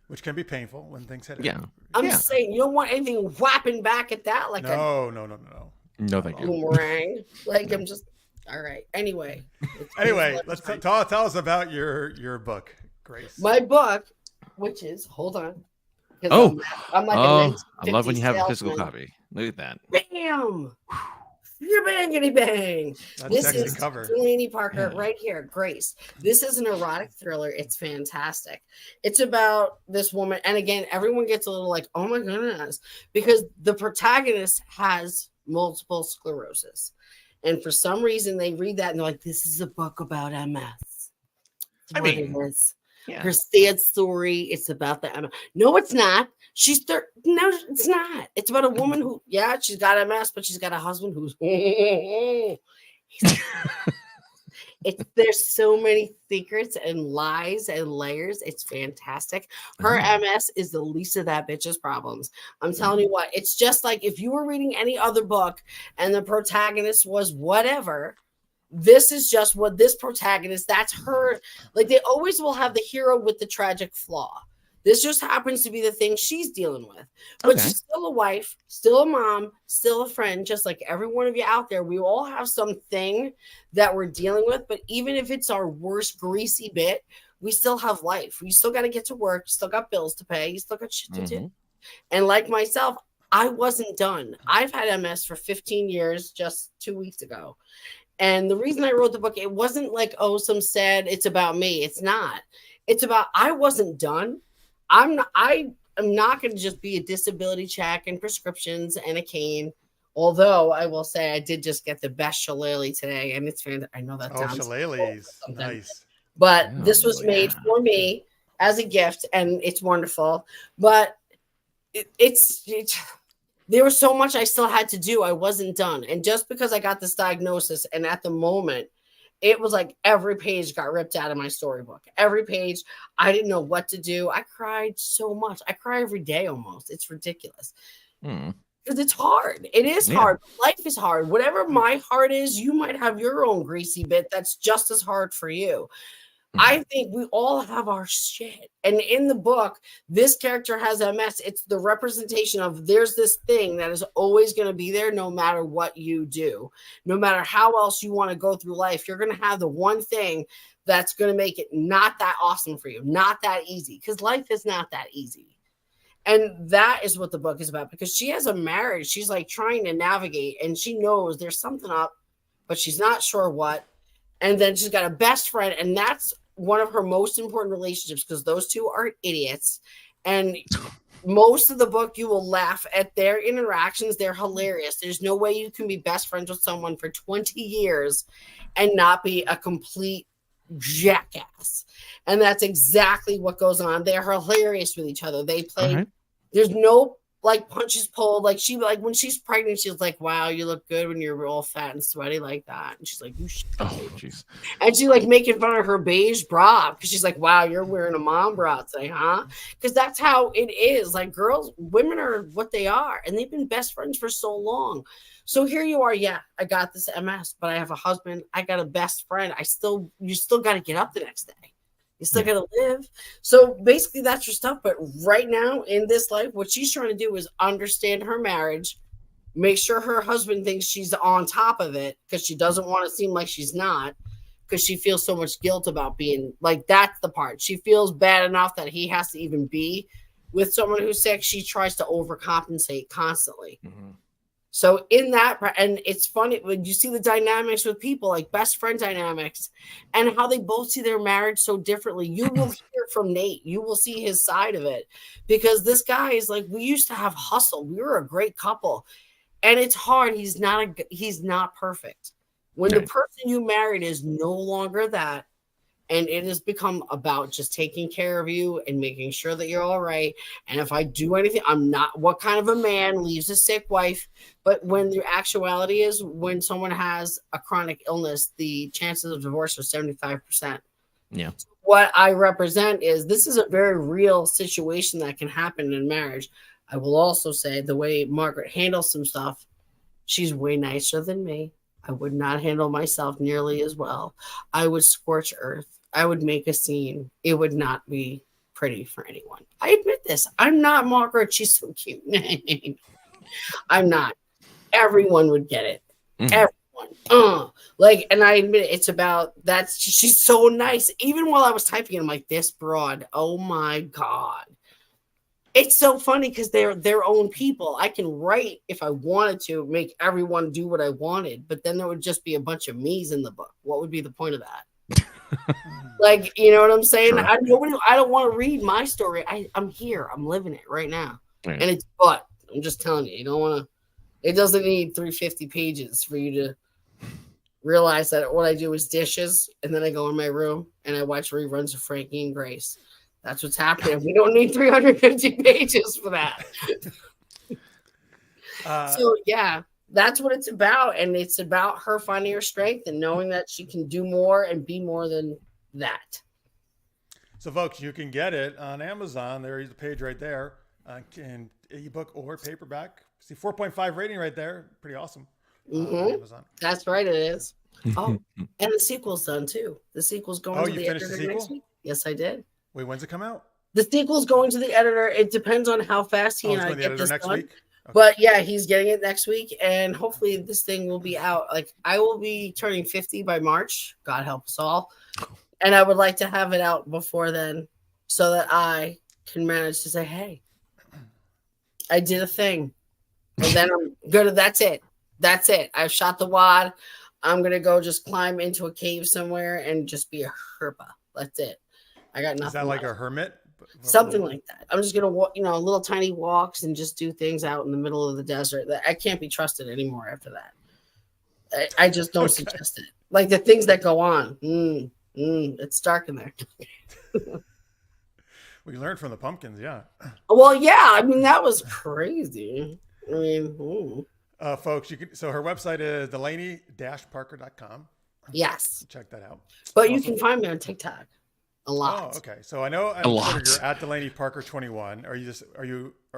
Which can be painful when things hit. Yeah. I'm just saying, you don't want anything whapping back at that like no. No, thank you. Boomerang. Like, I'm just all right. Anyway, let's tell us about your book, Grace. My book, which is hold on. Oh, I'm like a nice I love when you have a salesman. physical copy. Look at that. Bam! Your bangity bang. That's This sexy is cover. Delaney Parker right here. Grace. This is an erotic thriller. It's fantastic. It's about this woman. And again, everyone gets a little like, oh my goodness, because the protagonist has multiple sclerosis. And for some reason, they read that and they're like, this is a book about MS. I mean, it is. Yeah. Her sad story. It's about the MS. No, it's not. No, it's not. It's about a woman who, she's got MS, but she's got a husband who's. There's so many secrets and lies and layers. It's fantastic. Her MS is the least of that bitch's problems. I'm telling you what. It's just like if you were reading any other book and the protagonist was whatever. This is just what this protagonist. That's her. Like they always will have the hero with the tragic flaw. This just happens to be the thing she's dealing with. But she's still a wife, still a mom, still a friend, just like every one of you out there. We all have something that we're dealing with. But even if it's our worst greasy bit, we still have life. We still got to get to work. You still got bills to pay. You still got shit to do. And like myself, I wasn't done. I've had MS for 15 years just 2 weeks ago. And the reason I wrote the book, it wasn't like, oh, some sad, it's about me. It's not. It's about I wasn't done. I am not going to just be a disability check and prescriptions and a cane. Although I will say I did just get the best shillelagh today, and it's fantastic. I know that sounds shillelaghs, nice. But this was made for me as a gift, and it's wonderful. But it's there was so much I still had to do. I wasn't done, and just because I got this diagnosis, and at the moment. It was like every page got ripped out of my storybook. Every page, I didn't know what to do. I cried so much. I cry every day almost. It's ridiculous. Because it's hard. It is hard. Life is hard. Whatever my heart is, you might have your own greasy bit that's just as hard for you. I think we all have our shit. And in the book, this character has MS. It's the representation of there's this thing that is always going to be there no matter what you do. No matter how else you want to go through life, you're going to have the one thing that's going to make it not that awesome for you, not that easy, because life is not that easy. And that is what the book is about, because she has a marriage. She's like trying to navigate, and she knows there's something up, but she's not sure what. And then she's got a best friend, and that's one of her most important relationships, because those two are idiots. And most of the book, you will laugh at their interactions. They're hilarious. There's no way you can be best friends with someone for 20 years and not be a complete jackass. And that's exactly what goes on. They're hilarious with each other. They play. There's no like punches pulled. Like when she's pregnant, she's like, wow, you look good when you're all fat and sweaty like that. And she's like, you shit. Oh, jeez. And she like making fun of her beige bra because she's like, wow, you're wearing a mom bra today, huh? Because that's how it is. Like women are what they are, and they've been best friends for so long. So here you are. Yeah, I got this MS, but I have a husband. I got a best friend. You still got to get up the next day. You still gotta live. So basically that's her stuff. But right now in this life, what she's trying to do is understand her marriage, make sure her husband thinks she's on top of it because she doesn't want to seem like she's not, because she feels so much guilt about being like, that's the part. She feels bad enough that he has to even be with someone who's sick. She tries to overcompensate constantly. Mm-hmm. So in that, and it's funny when you see the dynamics with people, like best friend dynamics, and how they both see their marriage so differently. You will hear from Nate. You will see his side of it, because this guy is like, we used to have hustle. We were a great couple, and it's hard. He's not perfect. When the person you married is no longer that, and it has become about just taking care of you and making sure that you're all right. And if I do anything, I'm not, what kind of a man leaves a sick wife? But when the actuality is, when someone has a chronic illness, the chances of divorce are 75%. Yeah. What I represent is, this is a very real situation that can happen in marriage. I will also say the way Margaret handles some stuff, she's way nicer than me. I would not handle myself nearly as well. I would scorch earth. I would make a scene. It would not be pretty for anyone. I admit this. I'm not Margaret. She's so cute. I'm not. Everyone would get it. Everyone. And I admit it, it's about that. She's so nice. Even while I was typing, I'm like, this broad. Oh my God. It's so funny because they're their own people. I can write, if I wanted to, make everyone do what I wanted, but then there would just be a bunch of me's in the book. What would be the point of that? Like, you know what I'm saying? Sure. I don't want to read my story. I'm here. I'm living it right now. Right. And I'm just telling you, you don't want to, it doesn't need 350 pages for you to realize that what I do is dishes, and then I go in my room and I watch reruns of Frankie and Grace. That's what's happening. We don't need 350 pages for that. So, yeah, that's what it's about. And it's about her finding her strength and knowing that she can do more and be more than that. So, folks, you can get it on Amazon. There's the page right there. In ebook or paperback. See, 4.5 rating right there. Pretty awesome. On Amazon. That's right, it is. Oh, and the sequel's done, too. The sequel's going to the editor next week. Yes, I did. Wait, when's it come out? The sequel's going to the editor. It depends on how fast he and I get this done. Week? Okay. But yeah, he's getting it next week, and hopefully this thing will be out. Like, I will be turning 50 by March. God help us all. And I would like to have it out before then, so that I can manage to say, hey, I did a thing. And then I'm good. That's it. That's it. I've shot the wad. I'm going to go just climb into a cave somewhere and just be a Herpa. That's it. I got nothing. Is that like a hermit? Something like that. I'm just gonna walk, little tiny walks and just do things out in the middle of the desert. That I can't be trusted anymore after that. I just don't suggest it. Like the things that go on. It's dark in there. We learned from the pumpkins, yeah. Well, yeah. I mean, that was crazy. I mean, folks, you can. So her website is Delaney-Parker.com. Yes. Check that out. But you can find me on TikTok. A lot. Oh, okay. So I know on Twitter you're at Delaney Parker 21.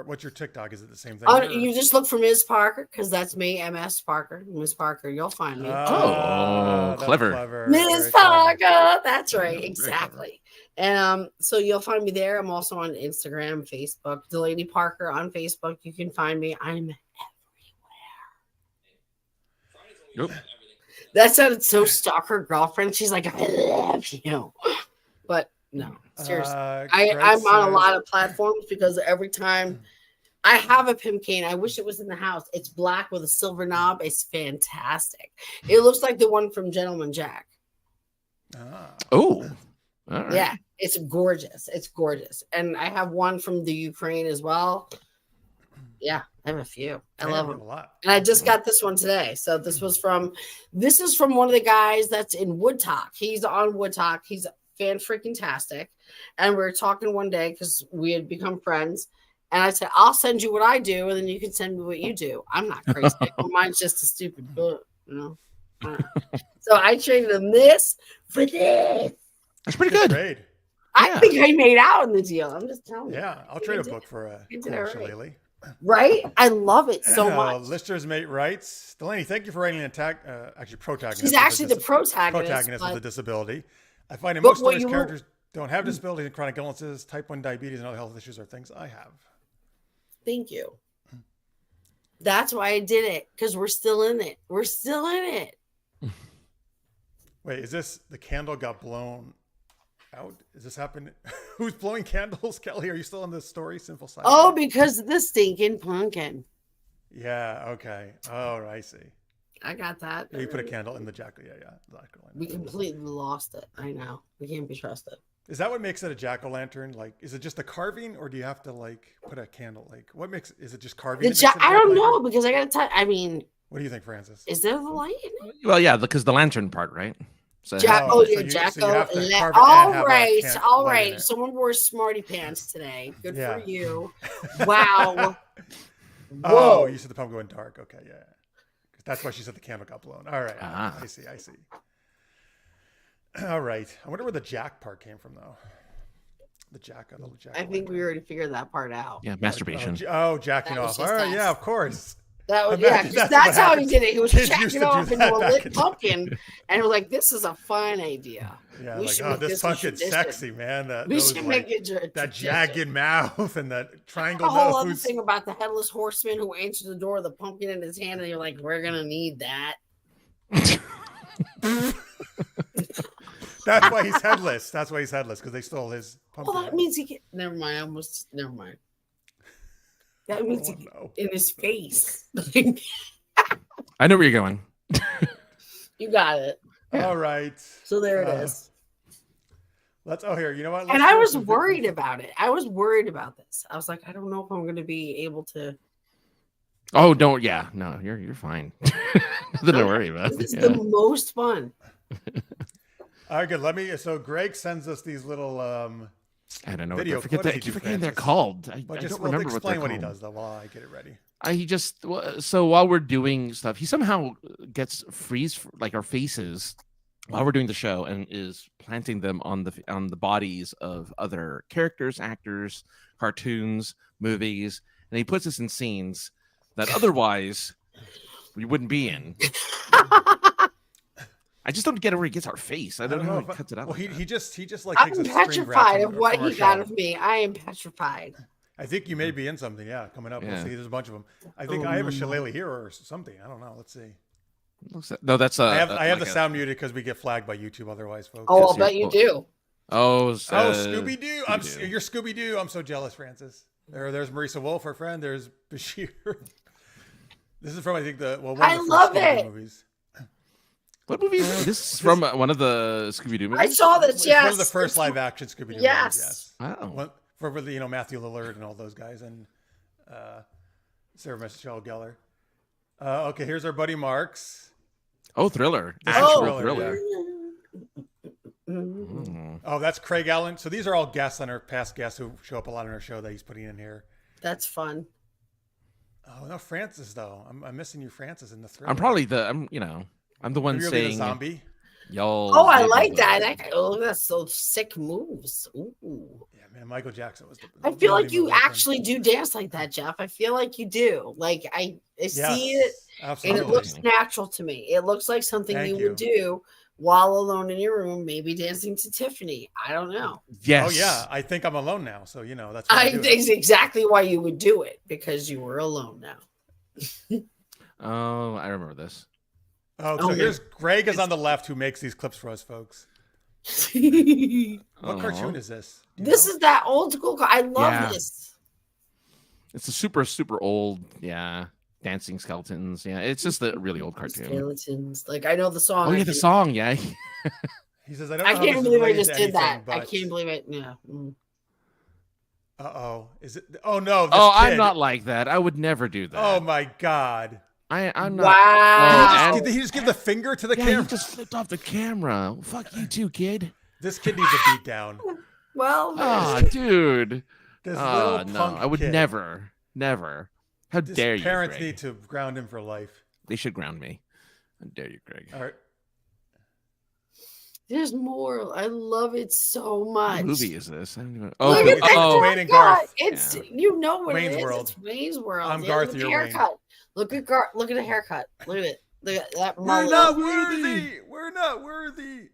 What's your TikTok? Is it the same thing? You just look for Ms. Parker, because that's me, MS Parker. Ms. Parker, you'll find me. Oh, clever. Ms. Parker. That's right. Exactly. And so you'll find me there. I'm also on Instagram, Facebook, Delaney Parker on Facebook. You can find me. I'm everywhere. Yep. That sounded so stalker girlfriend. She's like, I love you. But no, seriously, I'm on a lot of platforms, because every time I have a pimp cane, I wish it was in the house. It's black with a silver knob. It's fantastic. It looks like the one from Gentleman Jack. Oh, right. Yeah, it's gorgeous. It's gorgeous. And I have one from the Ukraine as well. Yeah, I have a few. I love them a lot. And I just got this one today. So this is from one of the guys that's in Wood Talk. He's on Wood Talk. He's fan-freaking-tastic. And we were talking one day because we had become friends. And I said, I'll send you what I do, and then you can send me what you do. I'm not crazy. Mine's just a stupid book, So I traded him this for this. That's pretty good. Trade. I think I made out in the deal. I'm just telling you. Yeah, I'll trade a book for a shillelagh. Right? I love it so much. Lister's Mate writes, Delaney, thank you for writing an protagonist. She's actually the protagonist with a disability. I find in most stories, characters Don't have disabilities and chronic illnesses, type 1 diabetes, and other health issues are things I have. Thank you. That's why I did it, because we're still in it. We're still in it. Wait, is this the candle got blown out? Is this happening? Who's blowing candles? Kelly, are you still in the story? Sinful Sci-Fi? Oh, because of the stinking pumpkin. Yeah, okay. Oh, I see. I got that. Yeah, you put a candle in the jack. Yeah. We completely lost it. I know. We can't be trusted. Is that what makes it a jack-o'-lantern? Like, is it just a carving, or do you have to like put a candle? Like, what makes? Is it just carving? I don't know, because I gotta tell. I mean, what do you think, Francis? is there the light in it? Well, yeah, because the lantern part, right? So All right. Light. Someone wore smarty pants today. Good for you. Wow. Oh, you said the pumpkin went dark. Okay, yeah. That's why she said the candle got blown. All right. I see. All right. I wonder where the jack part came from, though. The jack. I think we already figured that part out. Yeah, masturbation. Jacking off. All right. Yeah, of course. That's how he did it. He was Kids jacking off into a lit pumpkin, and we're like, "This is a fun idea." Yeah, this pumpkin's sexy, man. We should make it that jagged mouth and that triangle nose. The whole nose. other thing about the headless horseman who answers the door with the pumpkin in his hand, and you're like, "We're gonna need that." That's why he's headless. Because they stole his pumpkin. Well, that means he can. Never mind. Never mind. That means in his face. I know where you're going. You got it. All right. So there it is. Here. You know what? And I was worried about it. I was worried about this. I was like, I don't know if I'm going to be able to. Oh, don't. Yeah. No, you're fine. Nothing to worry about. This is the most fun. All right, good. So Greg sends us these little I don't know. I keep forgetting they're called. I don't remember what they're called. What he does though while I get it ready. So while we're doing stuff, he somehow gets freeze like our faces while we're doing the show and is planting them on the bodies of other characters, actors, cartoons, movies, and he puts us in scenes that otherwise we wouldn't be in. I just don't get it where he gets our face. I don't know how he cuts it out. Well, he just like I'm takes petrified of what he got of me. I am petrified. I think you may be in something, coming up. Yeah. We'll see. There's a bunch of them. I think I have a shillelagh here or something. I don't know. Let's see. No, that's I have the sound muted because we get flagged by YouTube otherwise, folks. Oh, I'll bet you do. Scooby Doo! You're Scooby Doo. I'm so jealous, Francis. There's Marisa Wolf, our friend. There's Bashir. This is from one of the love it. Movies. What movie is this? Is from one of the Scooby-Doo movies? I saw this, yes. One of the first live-action Scooby-Doo movies, yes. Wow. For Matthew Lillard and all those guys, and Sarah Michelle Gellar. Okay, here's our buddy Marks. Oh, Thriller. Thriller. Oh, that's Craig Allen. So these are all guests on our past guests who show up a lot on our show that he's putting in here. That's fun. Oh, no, Francis, though. I'm missing you, Francis, in the Thriller. I'm the one saying zombie. Yo. Oh, I like that. That's so sick moves. Ooh. Yeah, man, Michael Jackson was. I feel like you actually do dance like that, Jeff. I feel like you do. Like I see it, absolutely. and it looks natural to me. It looks like something you would do while alone in your room, maybe dancing to Tiffany. I don't know. Yes. Oh yeah, I think I'm alone now. So that's. I think exactly why you would do it, because you were alone now. Oh, I remember this. Oh, so here's Greg is on the left who makes these clips for us, folks. What cartoon is this? This is that old school. I love this. It's a super, super old, dancing skeletons. Yeah, it's just a really old cartoon. Skeletons. Like, I know the song. Oh, yeah, the song, yeah. He says, I can't believe I just did that. I can't believe it. Yeah. Uh-oh. Is it? Oh, no. I'm not like that. I would never do that. Oh, my God. I'm not. Wow. Did he just give the finger to the camera? He just flipped off the camera. Fuck you too, kid. This kid needs a beat down. Well, dude. This little no, punk I would kid. never. How dare you, parents Greg? need to ground him for life. They should ground me. How dare you, Greg? All right. There's more. I love it so much. What movie is this? I don't even... Look at that. Wayne and Garth. It's you know what Wayne's it is. World. It's Wayne's World. I'm Garth. You're haircut. Wayne. Look at the haircut. Look at it. Look at that. We're not worthy. We're not worthy.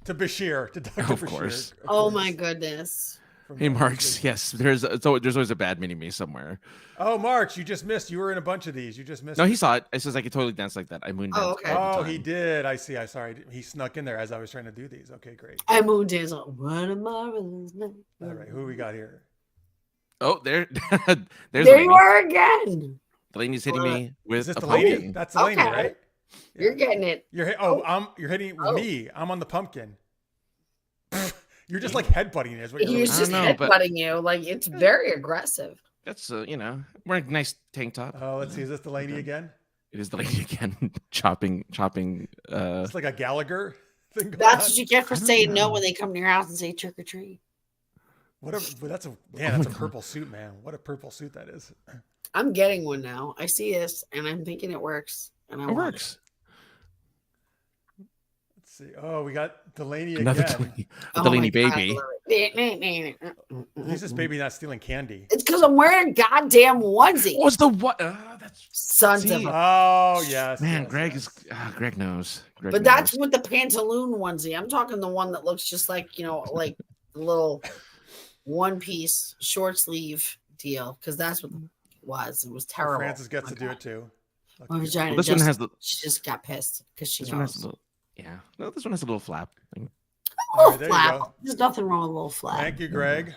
To Bashir. To Dr. Of Bashir. course. Oh my goodness. Hey, Marks. Yes, there's always a bad mini me somewhere. Oh, Marks, you just missed. You were in a bunch of these. You just missed. No, he saw it. It says I could totally dance like that. I moon dance. Oh, okay. all the Oh, time. he did. I see. I sorry. He snuck in there as I was trying to do these. Okay, great. I moon dance. What a marvelous night. All right, who we got here? Oh, there. There Delaney. you are again. Delaney's hitting me with Is this a Delaney? pumpkin. That's Delaney, Okay. right? You're getting it. You're hitting Oh. me. I'm on the pumpkin. You're just like headbutting it. Is what you're He's I just don't know, but- headbutting you. Like, it's very aggressive. That's wearing a nice tank top. Oh, let's see. Is this Delaney again? It is Delaney again, chopping. It's like a Gallagher thing going That's on. what you get for I don't saying no know. when they come to your house and say trick or treat. That's a purple suit, man. What a purple suit that is. I'm getting one now. I see this and I'm thinking it works. And I It want works. Let's see. Oh, we got Delaney Another again. Delaney, Oh a Delaney my God, baby. I love it. At least this baby not stealing candy. It's because I'm wearing a goddamn onesie. What's the what? That's Sons of See? a. Oh yes, man. yes, Greg yes. is. Greg knows. Greg But that's knows. with the pantaloon onesie. I'm talking the one that looks just like, like a little one piece short sleeve deal. Because that's what it was. It was Oh, terrible. Francis gets Oh to my do God. it too. My vagina Well, this one just, has the. she just got pissed because she This one has a knows. little. Yeah. No, this one has a little flap thing. A All little right, there you flap. go. There's nothing wrong with a little flap. Thank you, Greg.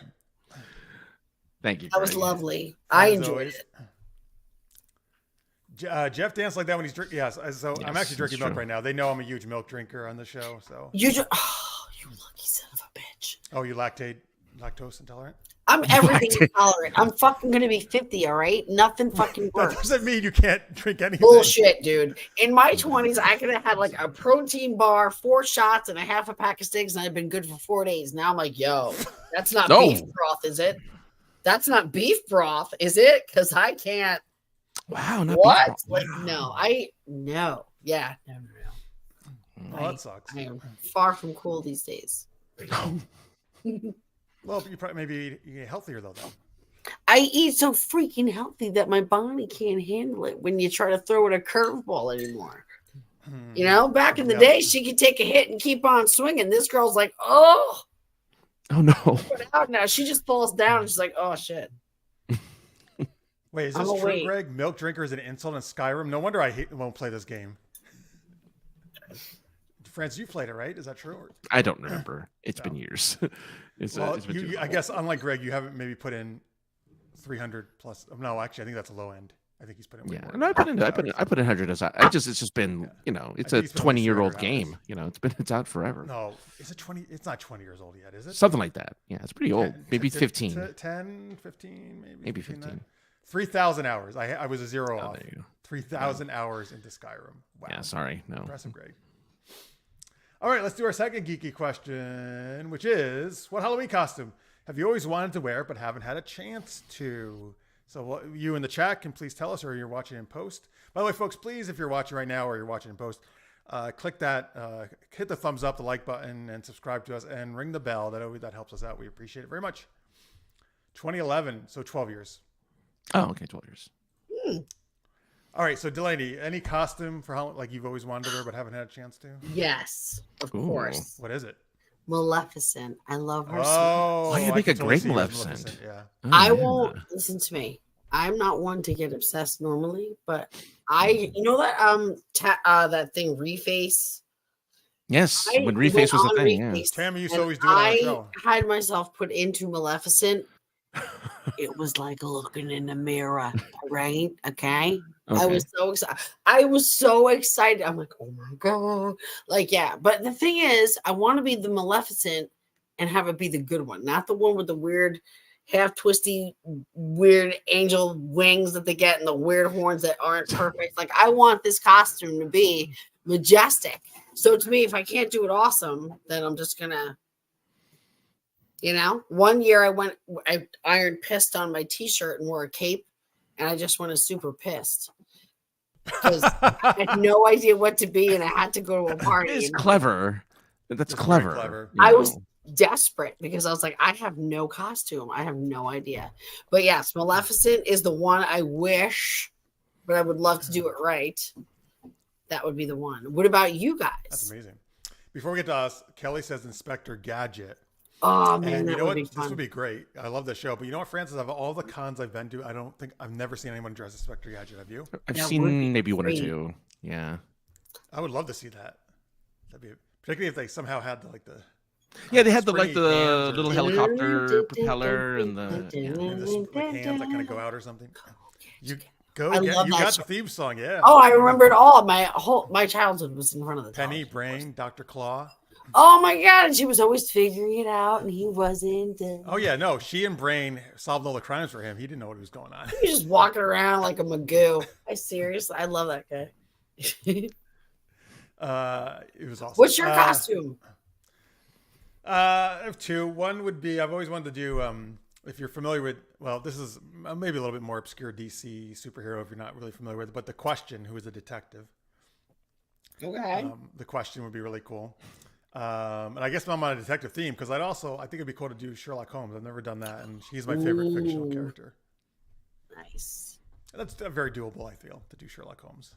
Thank you. That was Greg. lovely. I As enjoyed always. it. Jeff danced like that when he's drinking. Yes, so I'm Yes, actually drinking that's milk true. right now. They know I'm a huge milk drinker on the show. So, You lucky son of a bitch. oh, you lactose intolerant? I'm everything Lactate. intolerant. I'm fucking gonna be 50, all right? Nothing fucking That works. doesn't mean you can't drink anything. Bullshit, dude. In my 20s, I could have had like a protein bar, 4 shots, and a half a pack of steaks, and I'd been good for 4 days. Now I'm like, yo, that's not No. beef broth, is it? That's not beef broth, is it? Because I can't. Wow. Not What? bad. Like, no. Yeah, no. Oh, that sucks. I am far from cool these days. Well, you probably maybe you get healthier though. I eat so freaking healthy that my body can't handle it when you try to throw it a curveball anymore. You know, back in the Yeah. day, she could take a hit and keep on swinging. This girl's like, oh, Oh no. put it out now. She just falls down and she's like, oh, shit. Wait, is I'm this true, awake. Greg? Milk drinker is an insult in Skyrim. No wonder I won't play this game. France, you played it, right? Is that true? I don't remember. It's been years. Well, it's been too I long. guess unlike Greg, you haven't maybe put in 300 plus. No, actually, I think that's a low end. I think he's put in way Yeah, more. no, I put in 100 as it's just been, it's I a think he's put in 20-year-old 300 game. hours. It's out forever. No, is it 20? It's not 20 years old yet, is it? Something like that. Yeah, it's pretty old. 10, Maybe 10, 15. 10, 15, maybe. Maybe between that. 15. 3,000 hours. I was a zero Oh, off. there you go. 3,000 hours into Skyrim. Wow. Yeah, sorry. No. Impressive, Greg. All right, let's do our second geeky question, which is, what Halloween costume have you always wanted to wear but haven't had a chance to? So you in the chat can please tell us, or you're watching in post. By the way, folks, please, if you're watching right now or you're watching in post, click that, hit the thumbs up, the like button, and subscribe to us, and ring the bell. That helps us out. We appreciate it very much. 2011, so 12 years. Oh, okay, 12 years. All right, so Delaney, any costume for Halloween like you've always wanted to wear but haven't had a chance to? Yes, of Ooh. course. What is it? Maleficent. I love her. so Oh, Oh, you'd I make can a totally great see you as Maleficent. Yeah. Oh, I yeah. won't listen to me. I'm not one to get obsessed normally, but you know that that thing Reface. Yes, I when went Reface was a on thing. Yeah. Reface, Tammy used to and always do it on the I show. had myself put into Maleficent. It was like looking in the mirror, right? Okay. I Okay. was so excited. I was so excited. I'm like, oh my God. Like, yeah. But the thing is, I want to be the Maleficent and have it be the good one, not the one with the weird, half twisty, weird angel wings that they get and the weird horns that aren't perfect. Like, I want this costume to be majestic. So to me, if I can't do it awesome, then I'm just gonna, one year I ironed pissed on my t-shirt and wore a cape, and I just went a super pissed because I had no idea what to be, and I had to go to a party. It's and clever. That's It's very clever. clever. you I was know. desperate because I was like, I have no costume. I have no idea. But yes, Maleficent is the one I wish, but I would love to do it right. That would be the one. What about you That's guys? amazing. Before we get to us, Kelly says Inspector Gadget. Oh man, And that you know would what? be This fun. would be great. I love the show. But you know what, Francis? Of all the cons I've been to, I've never seen anyone dress as Inspector Gadget. Have you? I've That would be seen maybe one or great. two. Yeah. I would love to see that. That'd be particularly if they somehow had the Yeah, they had the springy the hands or little something. helicopter propeller and the And the hands that kind of go out or something. You go. I Get, love you that got show. the theme song, yeah. Oh, I remember it all. My childhood was in front of the Penny, television. Brain, Dr. Claw. Oh my god, and she was always figuring it out, and he wasn't. Oh yeah, no, she and Brain solved all the crimes for him. He didn't know what was going on. He was just walking around like a Magoo. I love that guy. It was awesome. What's your costume? I have two. One would be I've always wanted to do. If you're familiar with, well, this is maybe a little bit more obscure DC superhero if you're not really familiar with it, but The Question, who is a detective. Okay. The Question would be really cool. And I guess I'm on a detective theme because I think it'd be cool to do Sherlock Holmes. I've never done that, and he's my favorite fictional character. Nice. And that's very doable, I feel, to do Sherlock Holmes.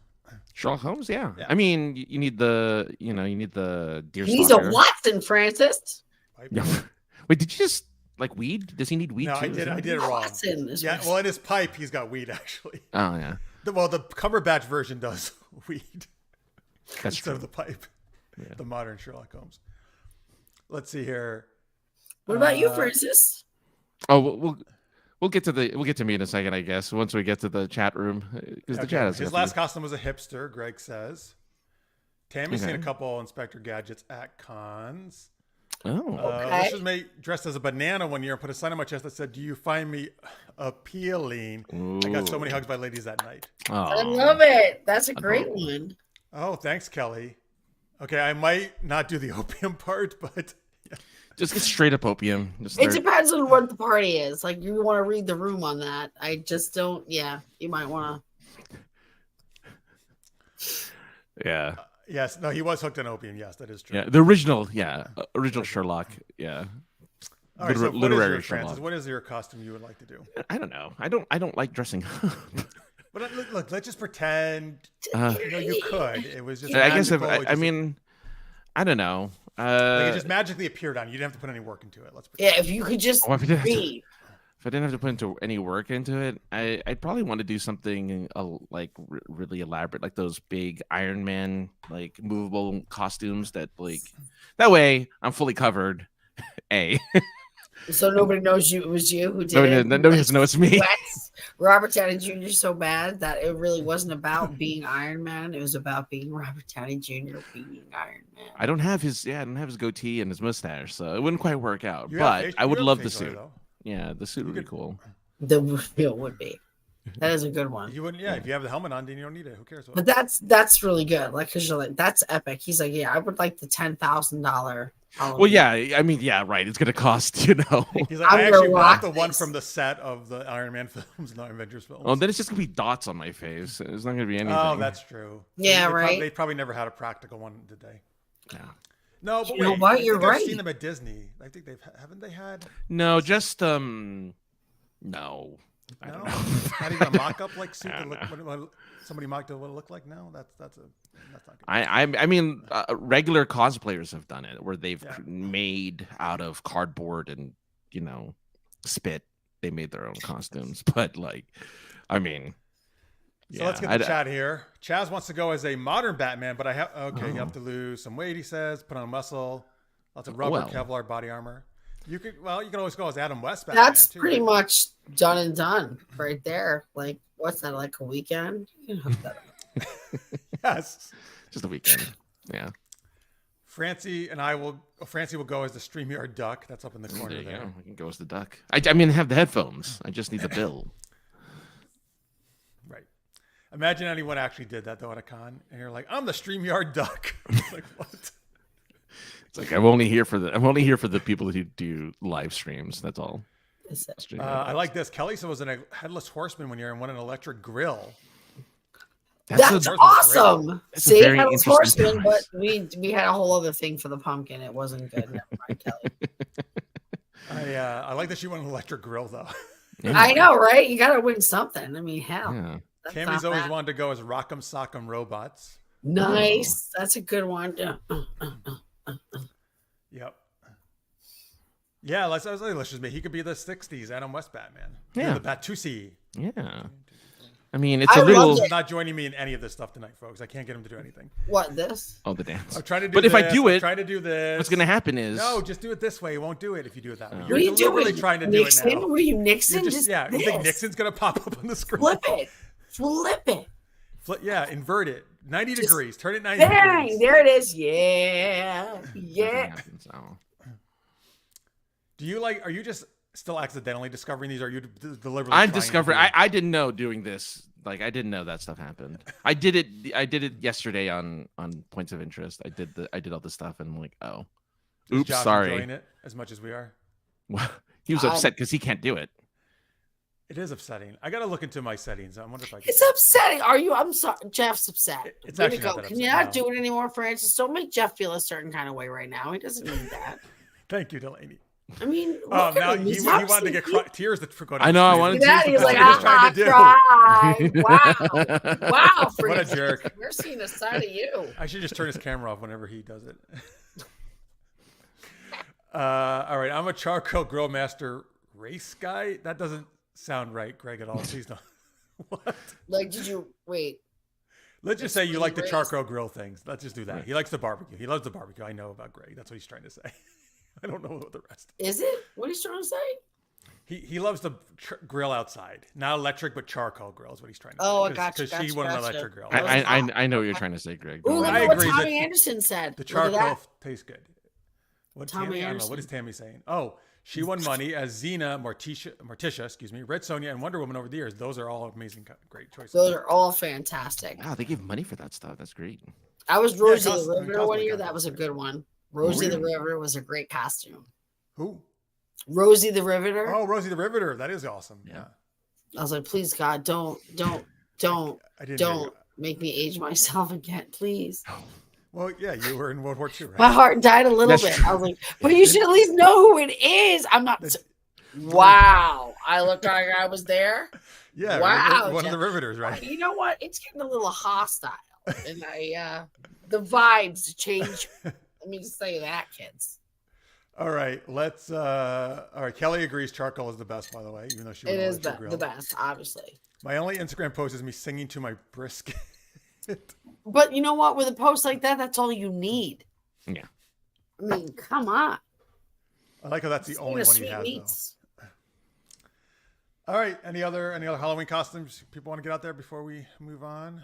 Sherlock Holmes. Yeah. Yeah. I mean, you need the deer. He's a Watson, Francis. Yeah. Wait, did you just like weed? Does he need weed? No, too? I did it wrong. Watson is Yeah, well, in his pipe, he's got weed actually. Oh yeah, The Cumberbatch version does weed that's instead true. of the pipe. Yeah. The modern Sherlock Holmes. Let's see here. What about you, Francis? Oh, we'll get to me in a second, I guess. Once we get to the chat room, because the chat has His last costume was a hipster. Greg says. Tammy's seen a Okay. couple Inspector Gadgets at cons. Oh, Okay. This was me dressed as a banana one year and put a sign on my chest that said, "Do you find me appealing?" I got so many hugs by ladies that night. I love it. That's a great one. Oh, thanks, Kelly. Okay, I might not do the opium part, but just get straight up opium. Just It start- depends on what the party is. Like, you want to read the room on that. I just don't. Yeah, you might want yeah, yes, no, he was hooked on opium. Yes, that is true. yeah. The original, original Sherlock. Yeah, All right, so what is literary your, Francis? Sherlock. What is your costume you would like to do? I don't know. I don't like dressing up. But look, let's just pretend. You could. It was just. I guess magical. I mean, I don't know. Like it just magically appeared on you. You didn't have to put any work into it. Let's to. pretend. Yeah, if you could just Oh, if I didn't have to- read. If I didn't have to put into any work into it, I'd probably want to do something like really elaborate, like those big Iron Man like movable costumes that that way I'm fully covered. So nobody knows it was you who did it. Nobody has to know it's me. Sweats Robert Downey Jr. so bad that it really wasn't about being Iron Man. It was about being Robert Downey Jr. being Iron Man. I don't have his goatee and his mustache, so it wouldn't quite work out. You But have I would you have love the facial hair, suit. though. Yeah, the suit would be cool. The reveal would be. That is a good one. You wouldn't. Yeah, if you have the helmet on, then you don't need it. Who cares? But that's really good. Like, because you're like, that's epic. He's like, yeah, I would like the $10,000. Well, yeah, I mean, yeah, right. It's gonna cost, He's like, I'm I actually gonna bought rock the one this. from the set of the Iron Man films, not Avengers films. Oh, then it's just gonna be dots on my face. It's not gonna be anything. Oh, that's true. Yeah, they right. They probably never had a practical one, did they? Yeah. No, but You know wait, what? I think You're I've right. seen them at Disney. I think haven't they had? No, just no. I No, don't know. not even a mock-up like suit. I That don't what somebody mocked up what it looked like. No, that's not good. I mean, regular cosplayers have done it where they've Yeah. made out of cardboard and spit. They made their own costumes, but I mean, So let's get the chat here. Chaz wants to go as a modern Batman, but you have to lose some weight. He says, put on muscle, lots of rubber, Kevlar body armor. You could always go as Adam West Batman. That's too. pretty much done and done right there. Like, what's that, like a weekend? You can hook that up. Yes. just a weekend. Yeah. Francie will go as the StreamYard duck. That's up in the corner There you there. go. I can go as the duck. I mean, I have the headphones. I just need the bill. Right. Imagine anyone actually did that though at a con, and you're like, "I'm the StreamYard duck." Like what? It's like I'm only here for the people who do live streams. That's all. I like this. Kelly said was in a headless horseman when you're in an electric grill. That's awesome. That's a See, very that was interesting horseman, but premise. we had a whole other thing for the pumpkin. It wasn't good. Never mind, Kelly. I like that she went an electric grill though. Yeah. I know, right? You got to win something. I mean, hell. Yeah. That's Cammy's not always bad. wanted to go as Rock'em Sock'em Robots. Nice. That's a good one. Yep. Yeah, let's just make. He could be the '60s Adam West Batman. Yeah, the Batusi. Yeah. I mean, it's I a little. loved He's not joining me in any of this stuff tonight, folks. I can't get him to do anything. What, this? Oh, the dance. I'm trying to do But this. if I do it, I'm trying to do this. what's going to happen is No, just do it this way. He won't do it if you do it that way. What You're are you deliberately doing? trying to do it Nixon? now. What are you, Nixon? You Just you think Nixon's going to pop up on the screen? flip it. Flip it. Yeah, invert it. 90 degrees. Turn it 90 Bang! degrees. There it is. Yeah. Yeah. happens, so. Do you are you just still accidentally discovering these? Or are you deliberately I'm trying to discovering. do it? I didn't know doing this. Like, I didn't know that stuff happened. I did it yesterday on Points of Interest. I did all this stuff, and I'm like, oh, Is oops, Josh sorry. enjoying it as much as we are? He was upset because he can't do it. It is upsetting. I got to look into my settings. I wonder if I can. It's upsetting. Are you? I'm sorry. Jeff's upset. It's Way to actually not go. that Can you upsetting, not no. do it anymore, Francis? Don't make Jeff feel a certain kind of way right now. He doesn't need that. Thank you, Delaney. I mean, Oh, look now at him. he He's wanted to get upset. tears that go down. I know, I his wanted face. That, he's like, That's what he was trying to do. cry. Wow. Wow, What a Francis. jerk. We're seeing a side of you. I should just turn his camera off whenever he does it. All right, I'm a charcoal grill master race guy. That doesn't sound right, Greg, at all. Please don't. What? Like, did you wait? Let's just say you like the race? charcoal grill things. Let's just do that. He likes the barbecue. He loves the barbecue. I know about Greg. That's what he's trying to say. I don't know what the rest. Is it? What he's trying to say? He loves the grill outside, not electric, but charcoal grill is what he's trying to Oh, say. I got you. Because she wanted an electric grill. I know what you're trying to say, Greg. Ooh, look I at what agree Tommy that Anderson said. The Look at charcoal that. tastes good. What Tommy Tammy? I don't know. Anderson. What is Tammy saying? Oh, she won money as Xena, Morticia, excuse me, Red Sonja, and Wonder Woman over the years. Those are all amazing, great choices. Those are all fantastic. Wow, they give money for that stuff. That's great. I was Rosie costume- the Riveter costume one year. costume. That was a good one. Rosie the Really? Riveter was a great costume. Who? Rosie the Riveter. Oh, Rosie the Riveter. That is awesome. Yeah. I was like, please God, don't I didn't hear don't you. make me age myself again, please. Well, yeah, you were in World War II, right? My heart died a little That's bit. true. I was like, but you should at least know who it is. I'm not. Wow, I looked like I was there. Yeah. Wow, One of Jeff. the Riveters, right? You know what? It's getting a little hostile, and the vibes change. Let me just say that, kids. All right, let's. All right, Kelly agrees charcoal is the best, by the way, even though she It won is electric grill. the best, obviously. My only Instagram post is me singing to my brisket. But you know what? With a post like that, that's all you need. Yeah. I mean, come on. I like how that's the only one he has, though. All right. Any other Halloween costumes people want to get out there before we move on?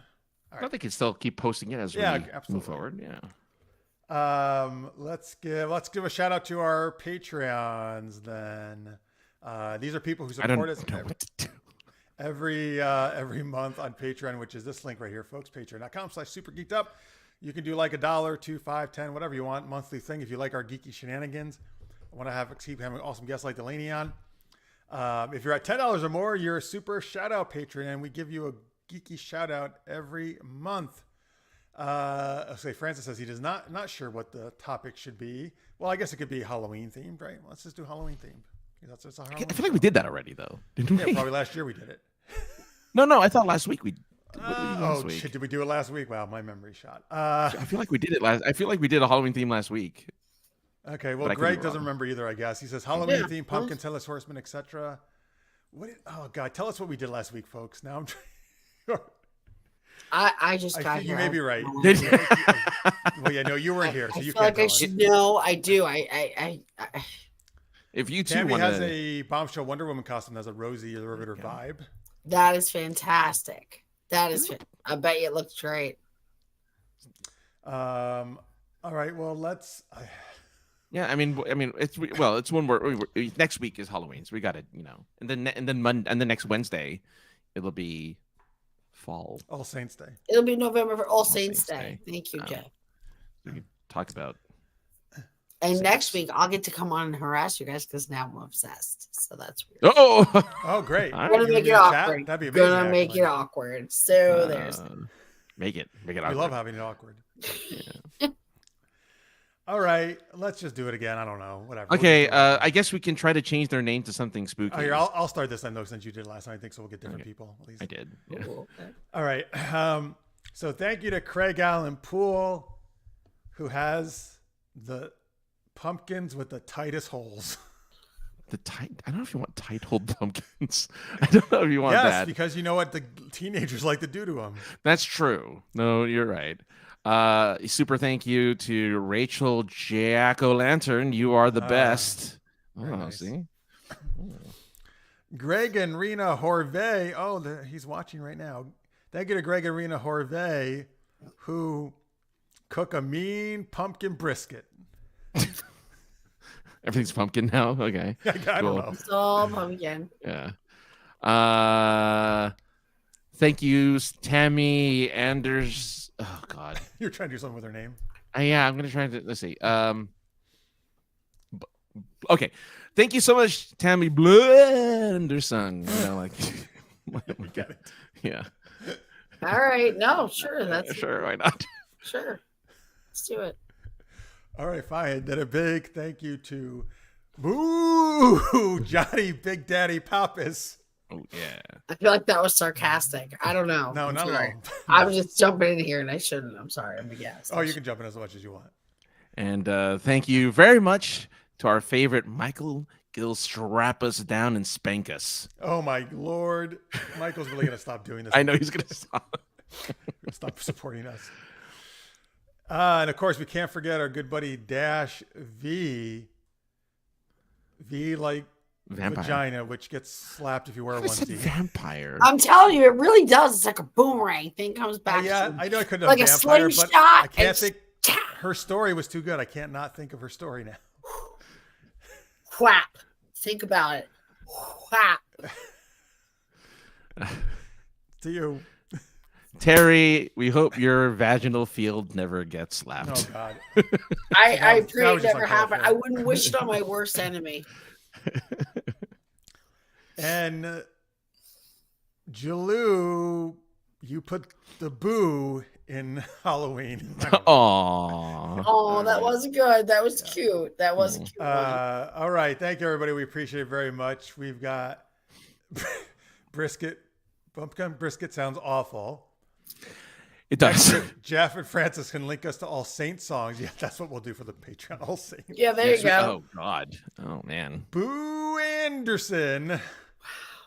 I think they can still keep posting it as we absolutely. move forward. Yeah. Let's give a shout out to our Patreons then. These are people who I don't support us know what to do. every month on Patreon, which is this link right here, folks. Patreon.com/super-geeked-up. You can do like $1, $2, $5, $10, whatever you want, monthly thing. If you like our geeky shenanigans, I want to keep having awesome guests like Delaney on. If you're at $10 or more, you're a super shout out patron, and we give you a geeky shout out every month. Francis says he does not sure what the topic should be. Well, I guess it could be Halloween themed, right? Let's just do Halloween themed. That's a Halloween I feel like we did that already, though. Didn't yeah, we? probably last year we did it. No. I thought last week we. What did we do last week? Shit, did we do it last week? Wow, my memory shot. I feel like we did it last. I feel like we did a Halloween theme last week. Okay, well, But I could Greg be doesn't wrong. remember either, I guess. He says Halloween Yeah, theme, pumpkin, tailless horseman, etc. Oh God, tell us what we did last week, folks. Now I'm trying. I just got You here. may be right. Did- Well, yeah, no, you weren't here, so I you feel can't like I tell us. should know. I do. I If you two Tammy want has to, a bombshell Wonder Woman costume that has a Rosie the Riveter vibe. that is fantastic. That is. I bet you it looks great. All right, well, let's. yeah, I mean, it's when we're next week is Halloween, so we got it, and then next Wednesday, it'll be fall. All Saints Day. It'll be November for All Saints Saints Day. Day. Thank you, Jeff. We can talk about. And Saints. next week I'll get to come on and harass you guys because now I'm obsessed. So that's weird. Oh, Oh, great. All right. Gonna You make in it the chat? awkward. That'd be amazing. Gonna make actually. it awkward. So there's. Make it. We Awkward. love having it awkward. All right, let's just do it again. I don't know. Whatever. Okay, I guess we can try to change their name to something spooky. Oh, here, I'll start this time though, since you did last time. I think so. We'll get different Okay. people. At least. I did. Yeah. Ooh, okay. All right. So thank you to Craig Allen Poole, who has the pumpkins with the tightest holes. I don't know if you want tight-holed pumpkins. I don't know if you want that. Yes, because you know what the teenagers like to do to them. That's true. No, you're right. Super thank you to Rachel Jack-O-Lantern. You are the best. Nice. See? Greg and Rena Horvey. Oh, he's watching right now. Thank you to Greg and Rena Horvey, who cook a mean pumpkin brisket. Everything's pumpkin now? Okay. I don't know. It's all pumpkin. Yeah. Thank you, Tammy Anders. Oh, God. You're trying to do something with her name? Yeah, I'm going to try to. Let's see. Okay. Thank you so much, Tammy Anderson. You know, like, yeah. All right. No, sure. That's Sure. Why not? Sure. Let's do it. All right, fine. Then a big thank you to Boo Johnny Big Daddy Pappas. Oh, yeah. I feel like that was sarcastic. I don't know. No, not at all. I was just jumping in here and I shouldn't. I'm sorry. I'm a guest. Oh, you can jump in as much as you want. And thank you very much to our favorite Michael Gill, strap us down and spank us. Oh my Lord. Michael's really going to stop doing this. I know he's going to stop. Stop supporting us. And of course, we can't forget our good buddy Dash V. V like Vampire. Vagina, which gets slapped if you wear a I said onesie. vampire. I'm telling you, it really does. It's like a boomerang thing comes back. Yeah, to I know I couldn't like have a vampire, but slingshot. I can't think. Her story was too good. I can't not think of her story now. Whap. Think about it. Whap. To you. Terry, we hope your vaginal field never gets slapped. Oh God. I That pray was it just never uncalled happened. for. I wouldn't wish it on my worst enemy. And Jalou, you put the boo in Halloween. Aww. Oh, that was good. That was cute. That was a cute. One. All right. Thank you, everybody. We appreciate it very much. We've got brisket. Pumpkin brisket sounds awful. It does. Jeff and Francis can link us to All Saints songs. Yeah, that's what we'll do for the Patreon. All Saints. Yeah, there you go. Oh God. Oh man. Boo Anderson.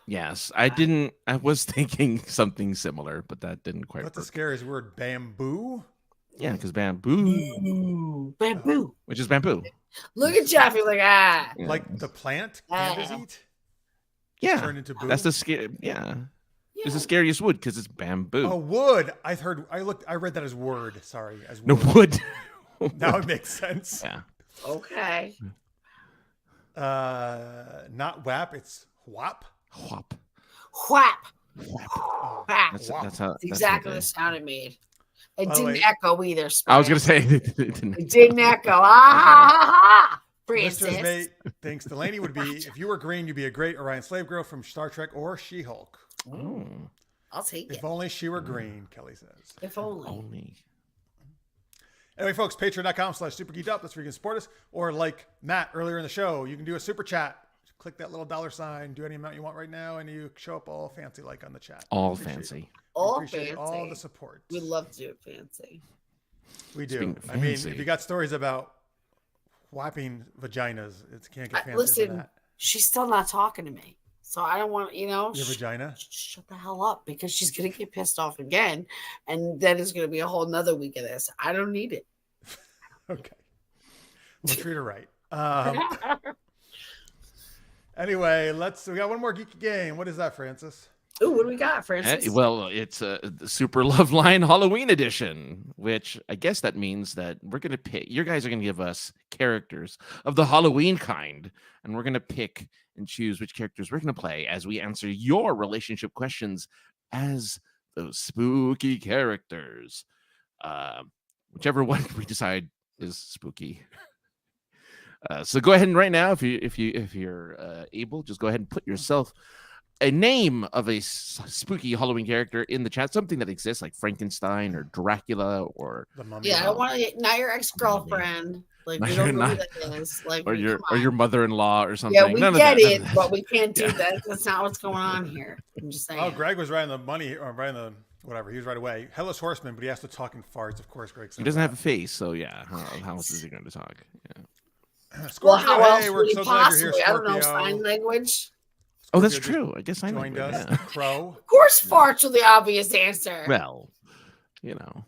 Yes, I was thinking something similar, but that didn't quite What's the work. scariest word? Bamboo? Yeah, because bamboo, Ooh, bamboo. which is bamboo. Look at Jeff. He's like, ah. Yeah. Like the plant pandas eat? Yeah, Turned into boo? that's the scary. Yeah. It's the scariest wood because it's bamboo. Oh, wood. I read that as word. Sorry. As No wood. wood. Now it makes sense. Yeah. Okay. Not whap, it's whop. Whop. Whap. Oh, Whap. That's Whop. how. That's Exactly how the sound it made. It By the didn't way- echo either. I was gonna Spray. say it didn't. It didn't echo. Ah, Listeners Francis. mate thinks Delaney would be, if you were green, you'd be a great Orion slave girl from Star Trek or She-Hulk. Oh, I'll take If it. only she were green, Kelly says. If only. only. Anyway, folks, patreon.com/supergeekedup. That's where you can support us. Or like Matt earlier in the show, you can do a super chat. Click that little $sign, do any amount you want right now, and you show up all fancy like on the chat. All Appreciate fancy. it. All Appreciate fancy. all the support. We love to do it fancy. We do. Speaking of I mean, fancy. if you got stories about whopping vaginas, it can't get fancier than Listen, that. she's still not talking to me. So I don't want, Your vagina? shut the hell up because she's going to get pissed off again. And then it's going to be a whole nother week of this. I don't need it. Okay. We'll treat her right. Anyway, we got one more geeky game. What is that, Francis? Ooh, what do we got, Francis? Well, it's the Super Loveline Halloween edition, which I guess that means that we're going to pick. You guys are going to give us characters of the Halloween kind, and we're going to pick and choose which characters we're going to play as we answer your relationship questions as those spooky characters. Whichever one we decide is spooky. So go ahead and right now, if you're able, just go ahead and put yourself a name of a spooky Halloween character in the chat, something that exists like Frankenstein or Dracula or The mummy. Yeah, I don't want to. Not your ex-girlfriend. Like we No, don't know who not- that is. Like or come on. your mother-in-law or something. Yeah, we None of get that, it, but we can't do Yeah. that. That's not what's going on here. I'm just saying. Oh, Greg was right on the money, or right on the whatever. He was right away. Headless Horseman, but he has to talk in farts. Of course, Greg said He doesn't that. have a face, so yeah. How else is he going to talk? Yeah. Scorpio, Well, how else hey, would we're he so glad you're here, possibly? I don't know, Scorpio. sign language? Oh, that's Scorpio true. I guess I joined us. Yeah. Crow. Of course, farts are the obvious answer. Well, you know,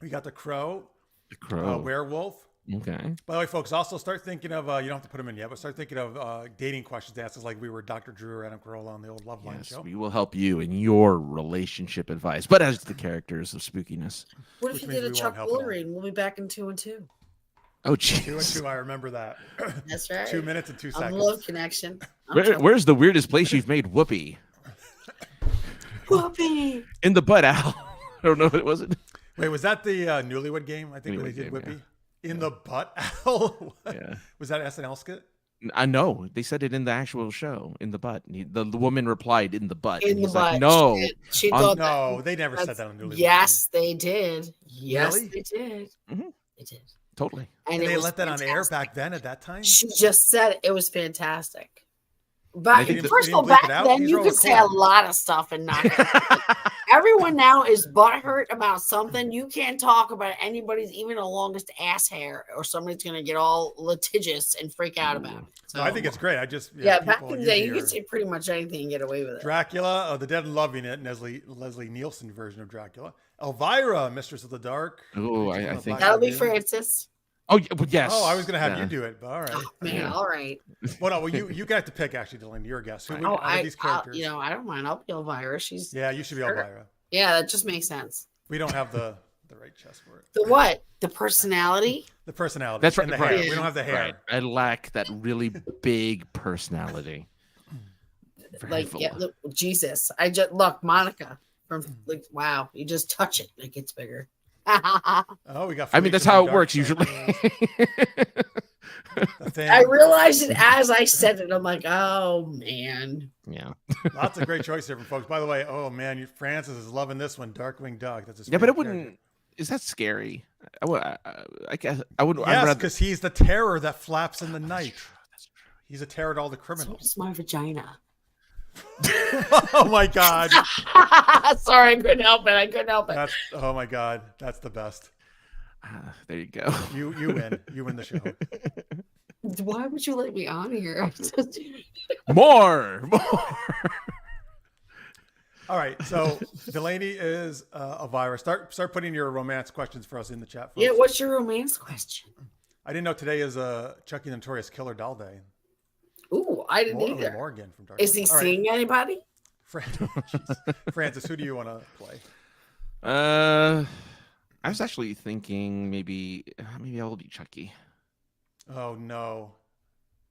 We got the Crow. the crow. Werewolf. Okay. By the way, folks, also start thinking of, you don't have to put them in yet, but start thinking of dating questions to ask us like we were Dr. Drew or Adam Carolla on the old Loveline Yes, show. we will help you in your relationship advice, but as the characters of spookiness. What if Which you means did a we Chuck won't help at all. Woolery and we'll be back in 2 and 2? Oh, 2 and jeez. 2, I remember that. That's right. 2 minutes and 2 I'm seconds. love connection. I'm Where's the weirdest place you've made whoopee? Whoopee. In the butt, Al. I don't know what it was. Wait, was that the Newlywed Game? I think where they did Newlywed Game, Whippy. In the butt, Al? What? Yeah. Was that SNL skit? I know. They said it in the actual show, in the butt. The woman replied, in the butt. In and the he's butt. like, no. She On- thought No, that. they never said That's- that on Newlywed Yes, they did. Yes, Really? they did. Mhm. They did. Totally. And it they was let that on air fantastic. back then at that time? She just said it was fantastic. I But think first they of all, didn't bleep back it out. then These you are could all say a recorded. lot of stuff and not. Everyone now is butthurt about something. You can't talk about anybody's, even the longest ass hair, or somebody's going to get all litigious and freak out about it. So, No, I think it's great. I just yeah, back people in the day, you usually could are- say pretty much anything and get away with it. Dracula, The Dead and Loving It, Leslie Nielsen version of Dracula. Elvira, Mistress of the Dark. Oh, Creature I from the think- Black That'll be Lagoon. Francis. Oh, yes. Oh, I was going to have Yeah. you do it, but all right. Oh, man, Yeah. all right. Well, no, well, you got to pick, actually, Delaney. You're a guest. Who would, Oh, out of these characters? I don't mind. I'll be Elvira. She's Yeah, you should be Sure. Elvira. yeah, that just makes sense. We don't have the right chest for it. The what? The personality? The personality. That's right. And the right. hair. We don't have the hair. Right. I lack that really big personality. Very Like, full. yeah, look, Jesus. I just look, Monica from like, wow, you just touch it, it gets bigger. Oh, we got. I mean, Freaks that's from how the it works Dark usually. Side. The Thing. I realized it as I said it. I'm like, oh man. Yeah. Lots of great choices here from folks. By the way, oh man, Francis is loving this one. Darkwing Duck. That's his Yeah, but it favorite wouldn't. character. Is that scary? I guess I would. I'd Yes, rather. because he's the terror that flaps in the night. That's true. He's a terror to all the So criminals. is my vagina. Oh my god. Sorry, I couldn't help it. I couldn't help it. That's oh my god. That's the best. There you go. You win. You win the show. Why would you let me on here? More. All right. So Delaney is Elvira. Start putting your romance questions for us in the chat. Folks. Yeah, what's your romance question? I didn't know today is Chucky the Notorious Killer Doll Day. Ooh, I didn't either. Morgan from Dark. Is he All right. seeing anybody? Francis, who do you want to play? I was actually thinking maybe I'll be Chucky. Oh no.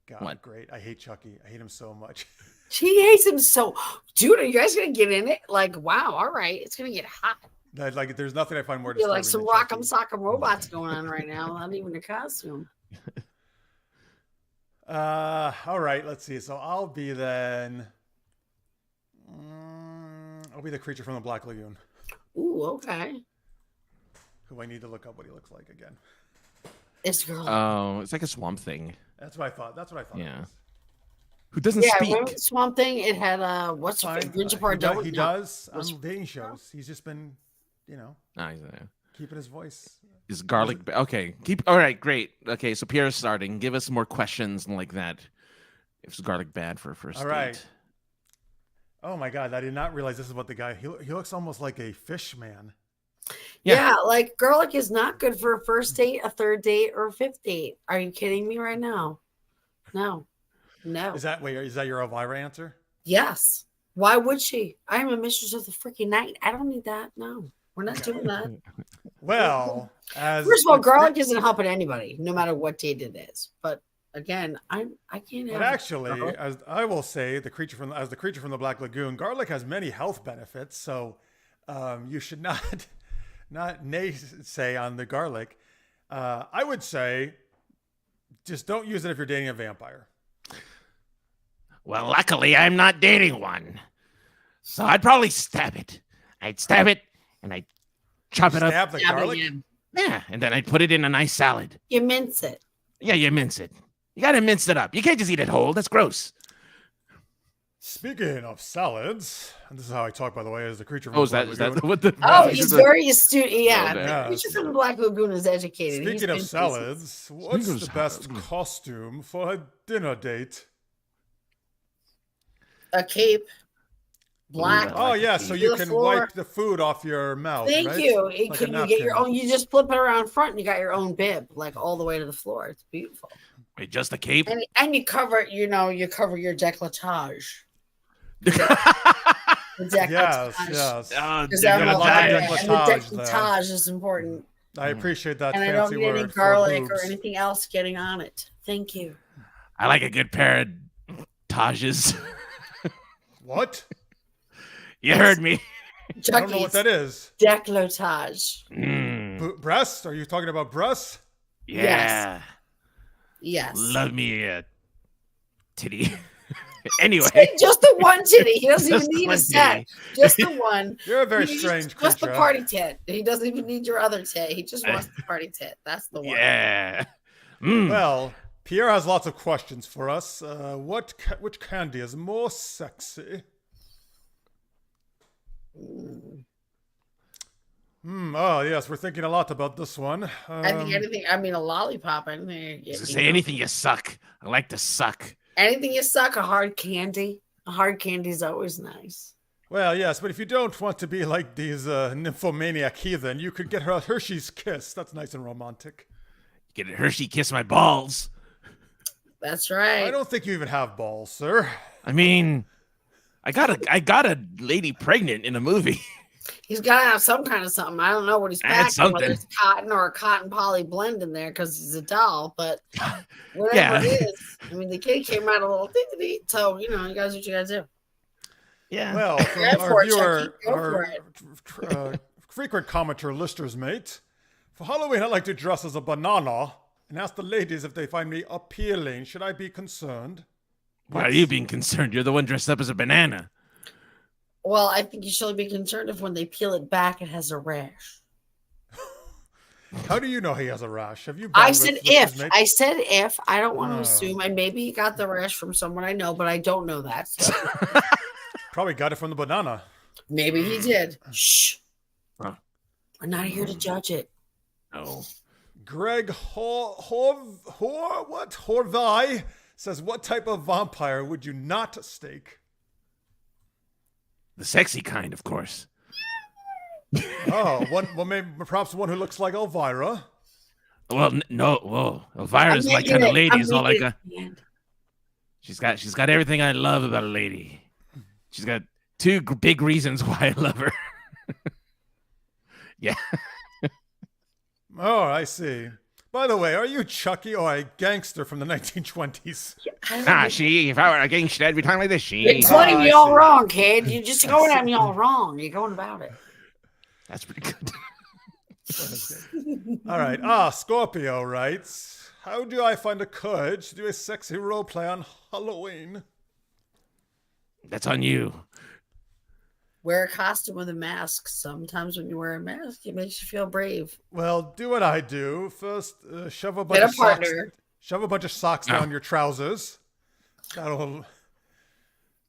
God, What? great. I hate Chucky. I hate him so much. She hates him so. Dude, are you guys gonna get in it? Like, wow, all right, it's gonna get hot. Like, there's nothing I find more You're disturbing. like some than Chucky. rock'em sock'em robots going on right now. Not even a costume. All right, let's see. So I'll be then. I'll be the creature from the Black Lagoon. Ooh, okay. Who I need to look up what he looks like again. This girl. Oh, it's like a swamp thing. That's what I thought. That's what I thought. it Yeah. was. Who doesn't yeah, speak? remember the Swamp Thing? It had what's Fine. Bridget He Bardot? does Was- on dating shows. He's just been, keeping his voice. Is garlic okay? All right, great. Okay, so Pierre's starting. Give us more questions like that. If it's garlic bad for a first All right. date? Oh my God! I did not realize this is what the guy. He looks almost like a fish man. Yeah, like garlic is not good for a first date, a third date, or a fifth date. Are you kidding me right now? No. Is that your Elvira answer? Yes. Why would she? I am a mistress of the freaking night. I don't need that. No, we're not doing that. Well, as First of all, garlic isn't helping anybody, no matter what date it is. But again, I can't have. But actually, garlic. as I will say, the creature from the Black Lagoon, garlic has many health benefits. So you should not say on the garlic. I would say just don't use it if you're dating a vampire. Well, luckily I'm not dating one, so I'd probably stab it. I'd stab it and I'd chop it up. Stab the Yeah, but garlic. Yeah, and then I'd put it in a nice salad. you mince it. Yeah, you mince it. You gotta mince it up. You can't just eat it whole. That's gross. Speaking of salads, and this is how I talk, by the way, as the creature. Oh, is that what the? Oh, he's very astute. Yeah, Okay. the creature from the Black Lagoon is educated. Speaking of salads, what's Speaking of the best costume for a dinner date? A cape, black. Ooh, Oh yeah, so you can wipe the food off your mouth. Thank right? you. Like Can you get your own? You just flip it around front, and you got your own bib, like all the way to the floor. It's beautiful. Wait, just a cape? And you cover, you cover your décolletage. Yes. Oh, Because décolletage. the décolletage is important. I appreciate that And I fancy don't need any word garlic for or boobs. anything else getting on it. Thank you. I like a good pair of Tages. What? You heard me. I don't know what that is. Décolletage. Breast? Are you talking about breasts? Yeah. Yes. Love me a titty. Anyway. Just the one titty. He doesn't even Just the need a one set. titty. Just the one. You're a very strange creature. Just the party tit. He doesn't even need your other tit. He just wants the party tit. That's the one. Yeah. Well, Pierre has lots of questions for us. Which candy is more sexy? Oh, yes, we're thinking a lot about this one. I think anything. I mean, a lollipop. Anything. Say anything you suck. I like to suck. Anything you suck. A hard candy. A hard candy is always nice. Well, yes, but if you don't want to be like these nymphomaniac heathen, you could get her a Hershey's Kiss. That's nice and romantic. Get a Hershey kiss my balls. That's right. I don't think you even have balls, sir. I mean, I got a lady pregnant in a movie. He's got to have some kind of something. I don't know what he's That's packing, whether something. it's cotton or a cotton poly blend in there because he's a doll. But whatever Yeah. it is, I mean, the kid came out a little diggity. So, you guys, what you guys do? Yeah. Well, Go from for our it, viewer, Chucky. Go for our frequent commenter, lister's mate, for Halloween, I like to dress as a banana and ask the ladies if they find me appealing. Should I be concerned? Why are you being concerned? You're the one dressed up as a banana. Well, I think you should be concerned if when they peel it back, it has a rash. How do you know he has a rash? Have you? I said if. I said if. I don't want to assume. And maybe he got the rash from someone I know, but I don't know that. So. Probably got it from the banana. Maybe he did. Shh. Huh. We're not here to judge it. No. Greg Horvai says, "What type of vampire would you not stake?" The sexy kind, of course. Oh, maybe perhaps one who looks like Elvira. Well, no. Whoa, Elvira's my kind of lady. Is all I got. She's got everything I love about a lady. She's got two big reasons why I love her. Yeah. Oh, I see. By the way, are you Chucky or a gangster from the 1920s? If I were a gangster, I'd be talking like this. You're putting me all wrong, kid. You're just going at me all wrong. You're going about it. That's pretty good. All right. Scorpio writes, "How do I find the courage to do a sexy role play on Halloween?" That's on you. Wear a costume with a mask. Sometimes when you wear a mask, it makes you feel brave. Well, do what I do. First, shove a bunch Get a of socks. partner. Shove a bunch of socks down your trousers.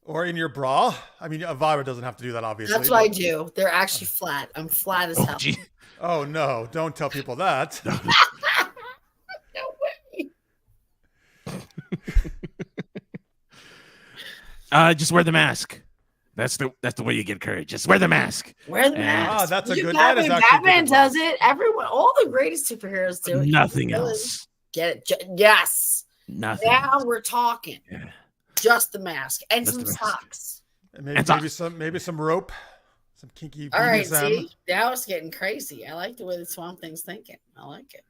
Or in your bra. I mean, Elvira doesn't have to do that, obviously. That's what I do. They're actually flat. I'm flat as hell. Gee. Oh, no. Don't tell people that. No way. Just wear the mask. That's the way you get courage. Just wear the mask. Wear the mask. That's a You good. Batman, That is actually Batman good does it. Everyone, all the greatest superheroes do it. Nothing else. Get it? Yes. Nothing. Now we're talking. Yeah. Just the mask and Just some the mask. socks. And maybe some rope, some kinky. All right, BDSM. see, now it's getting crazy. I like the way the Swamp Thing's thinking. I like it.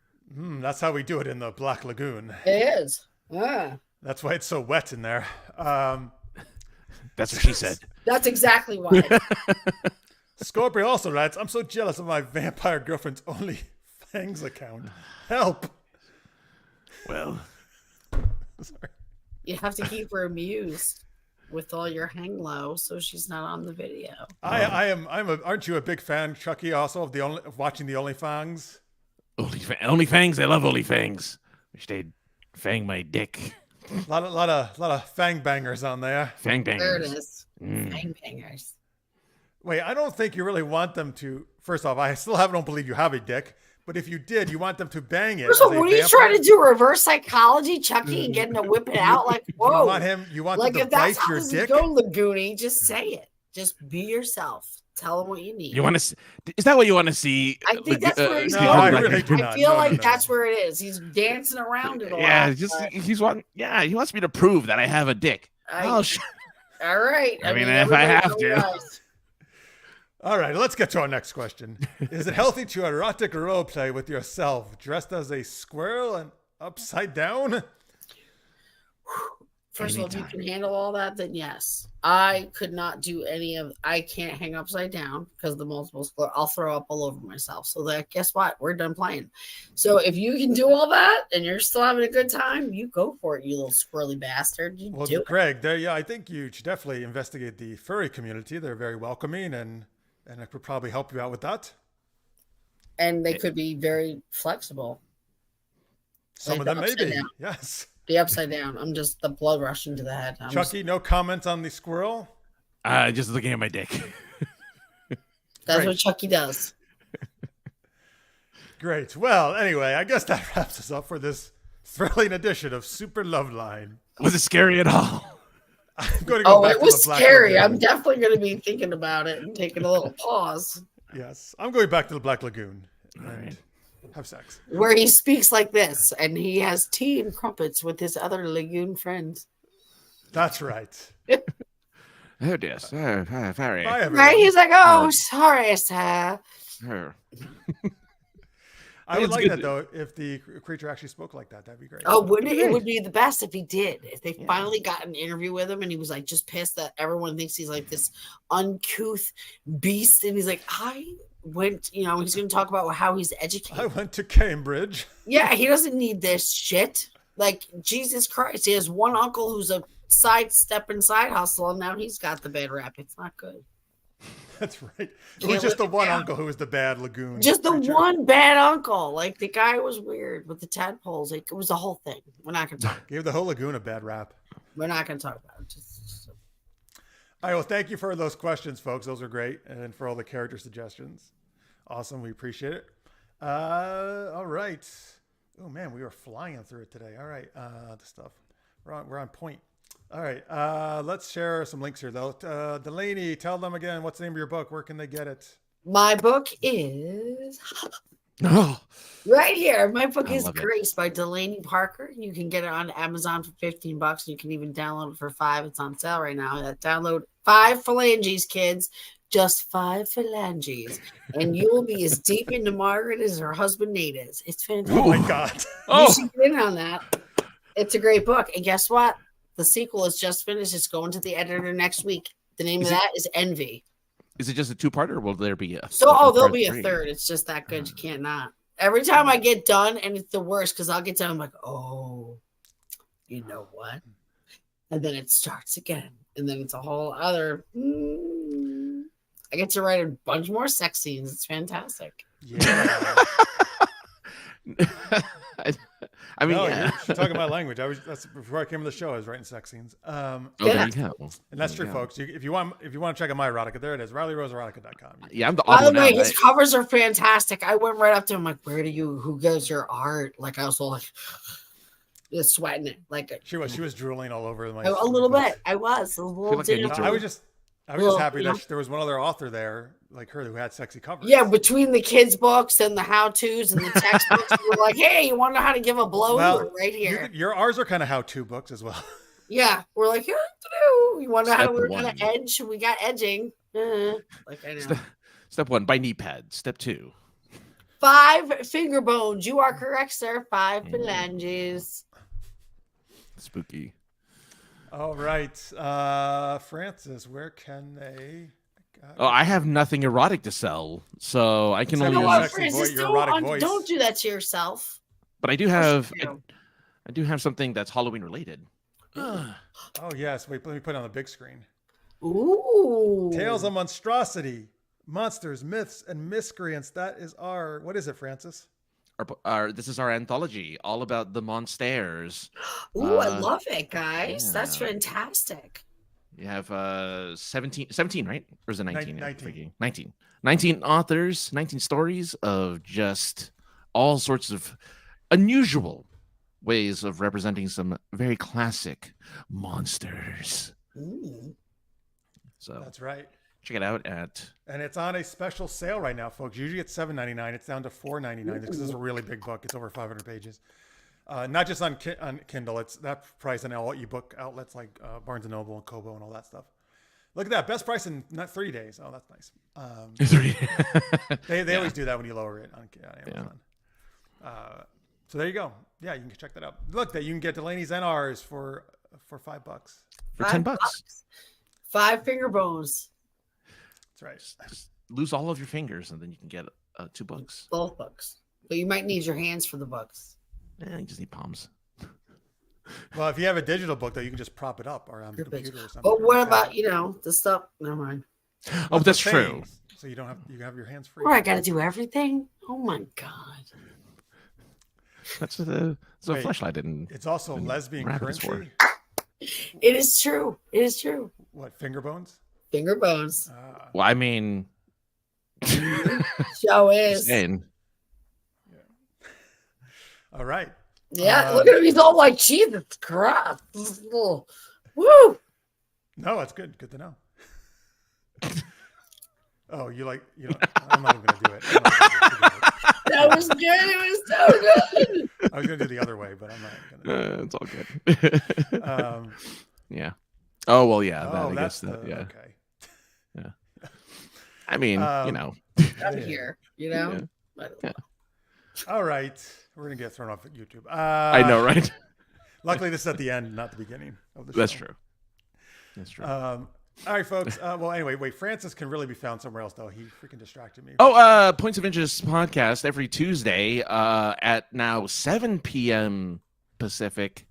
That's how we do it in the Black Lagoon. It is. Yeah. That's why it's so wet in there. That's what she said. That's exactly why. Scorpio also writes, "I'm so jealous of my vampire girlfriend's OnlyFans account. Help." Well, Sorry. You have to keep her amused with all your hang low, so she's not on the video. Aren't you a big fan, Chucky, also of watching the OnlyFans? OnlyFangs. I love OnlyFangs. Wish they'd fang my dick. lot of fang bangers on there. Fang There it bangers. is. Fang bangers. Wait, I don't think you really want them to. First off, I still don't believe you have a dick. But if you did, you want them to bang it. First of all, what are you trying to do? Reverse psychology, Chucky, and getting to whip it out? Like, whoa! You want like, them to if that's bite how your this dick? is going, Lagoony, just say it. Just be yourself. Tell them what you need. You want to? Is that what you want to see? I think that's where he's going. I really do not. I feel like that's where it is. He's dancing around it a lot. He wants me to prove that I have a dick. All right. I mean, if I have to. All right, let's get to our next question. Is it healthy to erotic role play with yourself dressed as a squirrel and upside down? First of all, if you can handle all that, then yes. I could not do I can't hang upside down because of the multiple sclerosis. I'll throw up all over myself. So guess what? We're done playing. So if you can do all that and you're still having a good time, you go for it, you little squirrely bastard. Well, Greg, I think you should definitely investigate the furry community. They're very welcoming and it could probably help you out with that. And they could be very flexible. Some of them maybe. Yes. The upside down. I'm just the blood rushing to the head. Chucky, no comments on the squirrel? Just looking at my dick. That's what Chucky does. Great. Well, anyway, I guess that wraps us up for this thrilling edition of Super Loveline. Was it scary at all? I'm going to go back it was to the scary. Black Lagoon. I'm definitely going to be thinking about it and taking a little pause. Yes. I'm going back to the Black Lagoon. All right. Have sex. Where he speaks like this, and he has tea and crumpets with his other lagoon friends. That's right. Oh, dear. Very. Right? He's like, oh, sorry, sir. I would like that, though, if the creature actually spoke like that. That'd be great. Oh, wouldn't it? It would be the best if he did. If they finally got an interview with him and he was like just pissed that everyone thinks he's like this uncouth beast. And he's like, I went, he's going to talk about how he's educated. I went to Cambridge. Yeah, he doesn't need this shit. Like, Jesus Christ. He has one uncle who's a sidestepping side hustle, and now he's got the bad rap. It's not good. That's right. It was just the one uncle who was the bad lagoon. Just the one bad uncle. Like, the guy was weird with the tadpoles. Like, it was a whole thing. We're not going to talk. Gave the whole lagoon a bad rap. We're not going to talk about it. All right. Well, thank you for those questions, folks. Those are great. And for all the character suggestions. Awesome. We appreciate it. All right. Oh, man. We were flying through it today. All right. The stuff. We're on point. All right. Let's share some links here, though. Delaney, tell them again, what's the name of your book? Where can they get it? My book is right here. My book is Grace by Delaney Parker. You can get it on Amazon for $15. You can even download it for $5. It's on sale right now. Download 5 phalanges, kids. Just 5 phalanges. And you will be as deep into Margaret as her husband Nate is. It's fantastic. Oh, my God. You should get in on that. It's a great book. And guess what? The sequel is just finished. It's going to the editor next week. The name of that is Envy. Is it just a 2-parter, or will there be a there'll be a third. It's just that good. You can't not. Every time I get done, and it's the worst because I'll get done, I'm like, oh, you know what? And then it starts again. And then it's a whole other. I get to write a bunch more sex scenes. It's fantastic. Yeah. I mean, you're talking about language. That's before I came to the show. I was writing sex scenes. There you go. And that's true, folks. If you want to check out my erotica, there it is. RileyRoseErotica.com. Yeah, I'm the. By the way, his covers are fantastic. I went right up to him like, who goes your art? Like I was all like, just sweating it. Like she was drooling all over my. A little bit. I was a little. I was just happy that there was one other author there like her who had sexy covers. Yeah, between the kids' books and the how-tos and the textbooks, we were like, hey, you want to know how to give a blow? Right here. Ours are kind of how-to books as well. Yeah, we're like, you want to know how to learn how to edge? We got edging. Like I know. Step 1, buy knee pads. Step 2, 5 finger bones. You are correct, sir. 5 phalanges. Spooky. All right, Francis, where can they? I have nothing erotic to sell, so I can only use Francis, your erotic voice. Don't do that to yourself. But I do have, something that's Halloween related. Oh yes, wait, let me put it on the big screen. Ooh, Tales of Monstrosity, Monsters, Myths, and Miscreants. That is what is it, Francis? this is our anthology, all about the monsters. Ooh, I love it, guys. That's yeah. fantastic. You have 17, right? Or is it 19? 19. 19 authors, 19 stories of just all sorts of unusual ways of representing some very classic monsters. Ooh. So that's right. Check it out and it's on a special sale right now, folks. Usually it's $7.99. It's down to $4.99 because this is a really big book. It's over 500 pages. Not just on Kindle. It's that price on all ebook outlets like Barnes & Noble and Kobo and all that stuff. Look at that. Best price in not 30 days. Oh, that's nice. They always do that when you lower it on Amazon. So there you go. Yeah, you can check that out. Look, you can get Delaney's NRs for $5. For $10. 5 finger bones. That's right. Just lose all of your fingers and then you can get 2 books. Both books. But you might need your hands for the books. Yeah, you just need palms. Well, if you have a digital book, though, you can just prop it up or on the computer or something. But what about, the stuff? Never mind. Oh, that's true. So you have your hands free. Or I got to do everything? Oh, my God. That's what a fleshlight didn't. It's also lesbian currency. It is true. It is true. What, finger bones? Finger bones. Well, I mean, show is. All right. Yeah, look at him. He's all like, Jesus Christ. Woo. No, that's good. Good to know. Oh, I'm not even going to do it. That was good. It was so good. I was going to do the other way, but I'm not going to. It's all good. Yeah. Oh, well, yeah. I guess that. Yeah. Okay. Yeah. I mean, Out of here, Yeah. I don't know. All right. We're going to get thrown off at YouTube. I know, right? Luckily, this is at the end, not the beginning of the show. That's true. That's true. All right, folks. Well, anyway, wait. Francis can really be found somewhere else, though. He freaking distracted me. Oh, Points of Interest podcast every Tuesday at now 7 p.m. Pacific,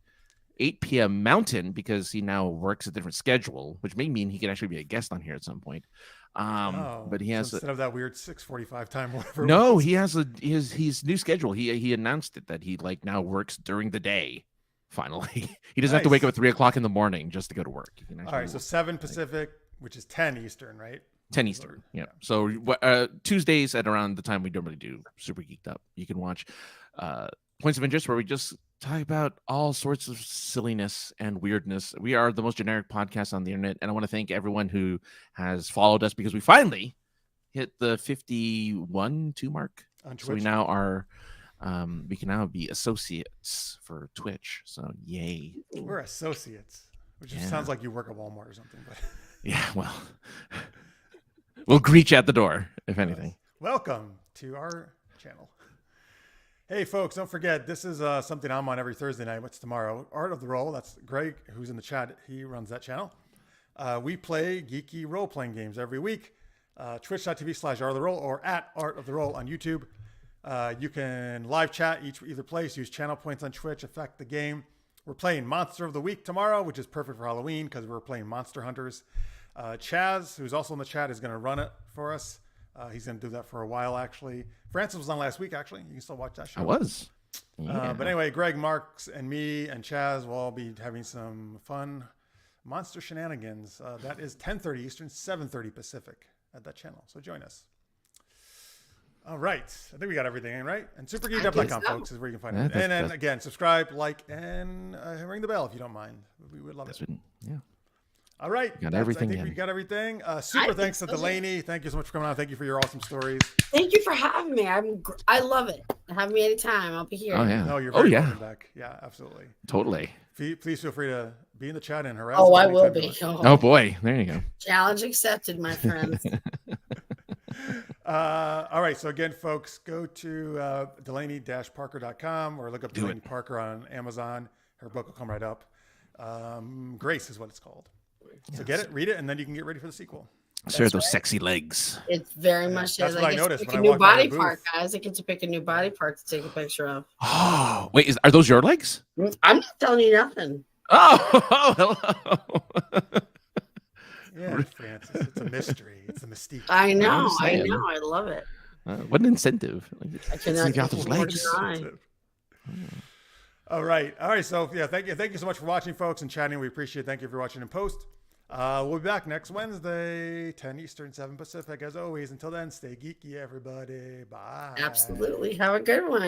8 p.m. Mountain, because he now works a different schedule, which may mean he could actually be a guest on here at some point. But he has instead of that weird 6:45 time. Whatever. No, he has his new schedule. He announced it that he now works during the day. Finally, he doesn't have to wake up at 3:00 in the morning just to go to work. All right, so 7 Pacific, which is 10 Eastern, right? 10 Eastern. Yeah. So Tuesdays at around the time we normally do Super Geeked Up, you can watch Points of Interest, where we just talk about all sorts of silliness and weirdness. We are the most generic podcast on the internet, and I want to thank everyone who has followed us because we finally hit the 51.2 mark. On Twitch. So we now are. We can now be associates for Twitch. So yay! We're associates, which just sounds like you work at Walmart or something. But yeah, well, we'll greet you at the door if anything. Welcome to our channel. Hey, folks, don't forget, this is something I'm on every Thursday night. What's tomorrow? Art of the Roll. That's Greg, who's in the chat. He runs that channel. We play geeky role-playing games every week. Twitch.tv/Art of the Roll or at Art of the Roll on YouTube. You can live chat either place, use channel points on Twitch, affect the game. We're playing Monster of the Week tomorrow, which is perfect for Halloween because we're playing Monster Hunters. Chaz, who's also in the chat, is going to run it for us. He's going to do that for a while, actually. Francis was on last week, actually. You can still watch that show. I was. Yeah. But anyway, Greg, Marks, and me and Chaz will all be having some fun monster shenanigans. That is 10:30 Eastern, 7:30 Pacific at that channel. So join us. All right. I think we got everything in, right? And supergeekedup.com, folks, is where you can find it. And then, again, subscribe, like, and ring the bell if you don't mind. We would love it. Yeah. All right. Got everything. I think we got everything. Super thanks to Delaney. Thank you so much for coming on. Thank you for your awesome stories. Thank you for having me. I love it. Have me anytime. I'll be here. Oh, yeah. No, you're very welcome back. Yeah, absolutely. Totally. Please feel free to be in the chat and harass. Oh, I will be. Oh, boy. There you go. Challenge accepted, my friends. All right. So again, folks, go to Delaney-Parker.com or look up Delaney Parker on Amazon. Her book will come right up. Grace is what it's called. So get it, read it, and then you can get ready for the sequel. Share those sexy legs. It's very much. That's what I noticed when I walked walked by the booth. New body part, guys. I get to pick a new body part to take a picture of. Oh, wait, are those your legs? I'm not telling you nothing. Oh, hello. Yeah, Francis. It's a mystery. It's a mystique. I know. I love it. What an incentive! I cannot see the author's legs. All right. So yeah, thank you so much for watching, folks, and chatting. We appreciate it. Thank you for watching in post. We'll be back next Wednesday, 10 Eastern, 7 Pacific, as always. Until then, stay geeky, everybody. Bye. Absolutely. Have a good one.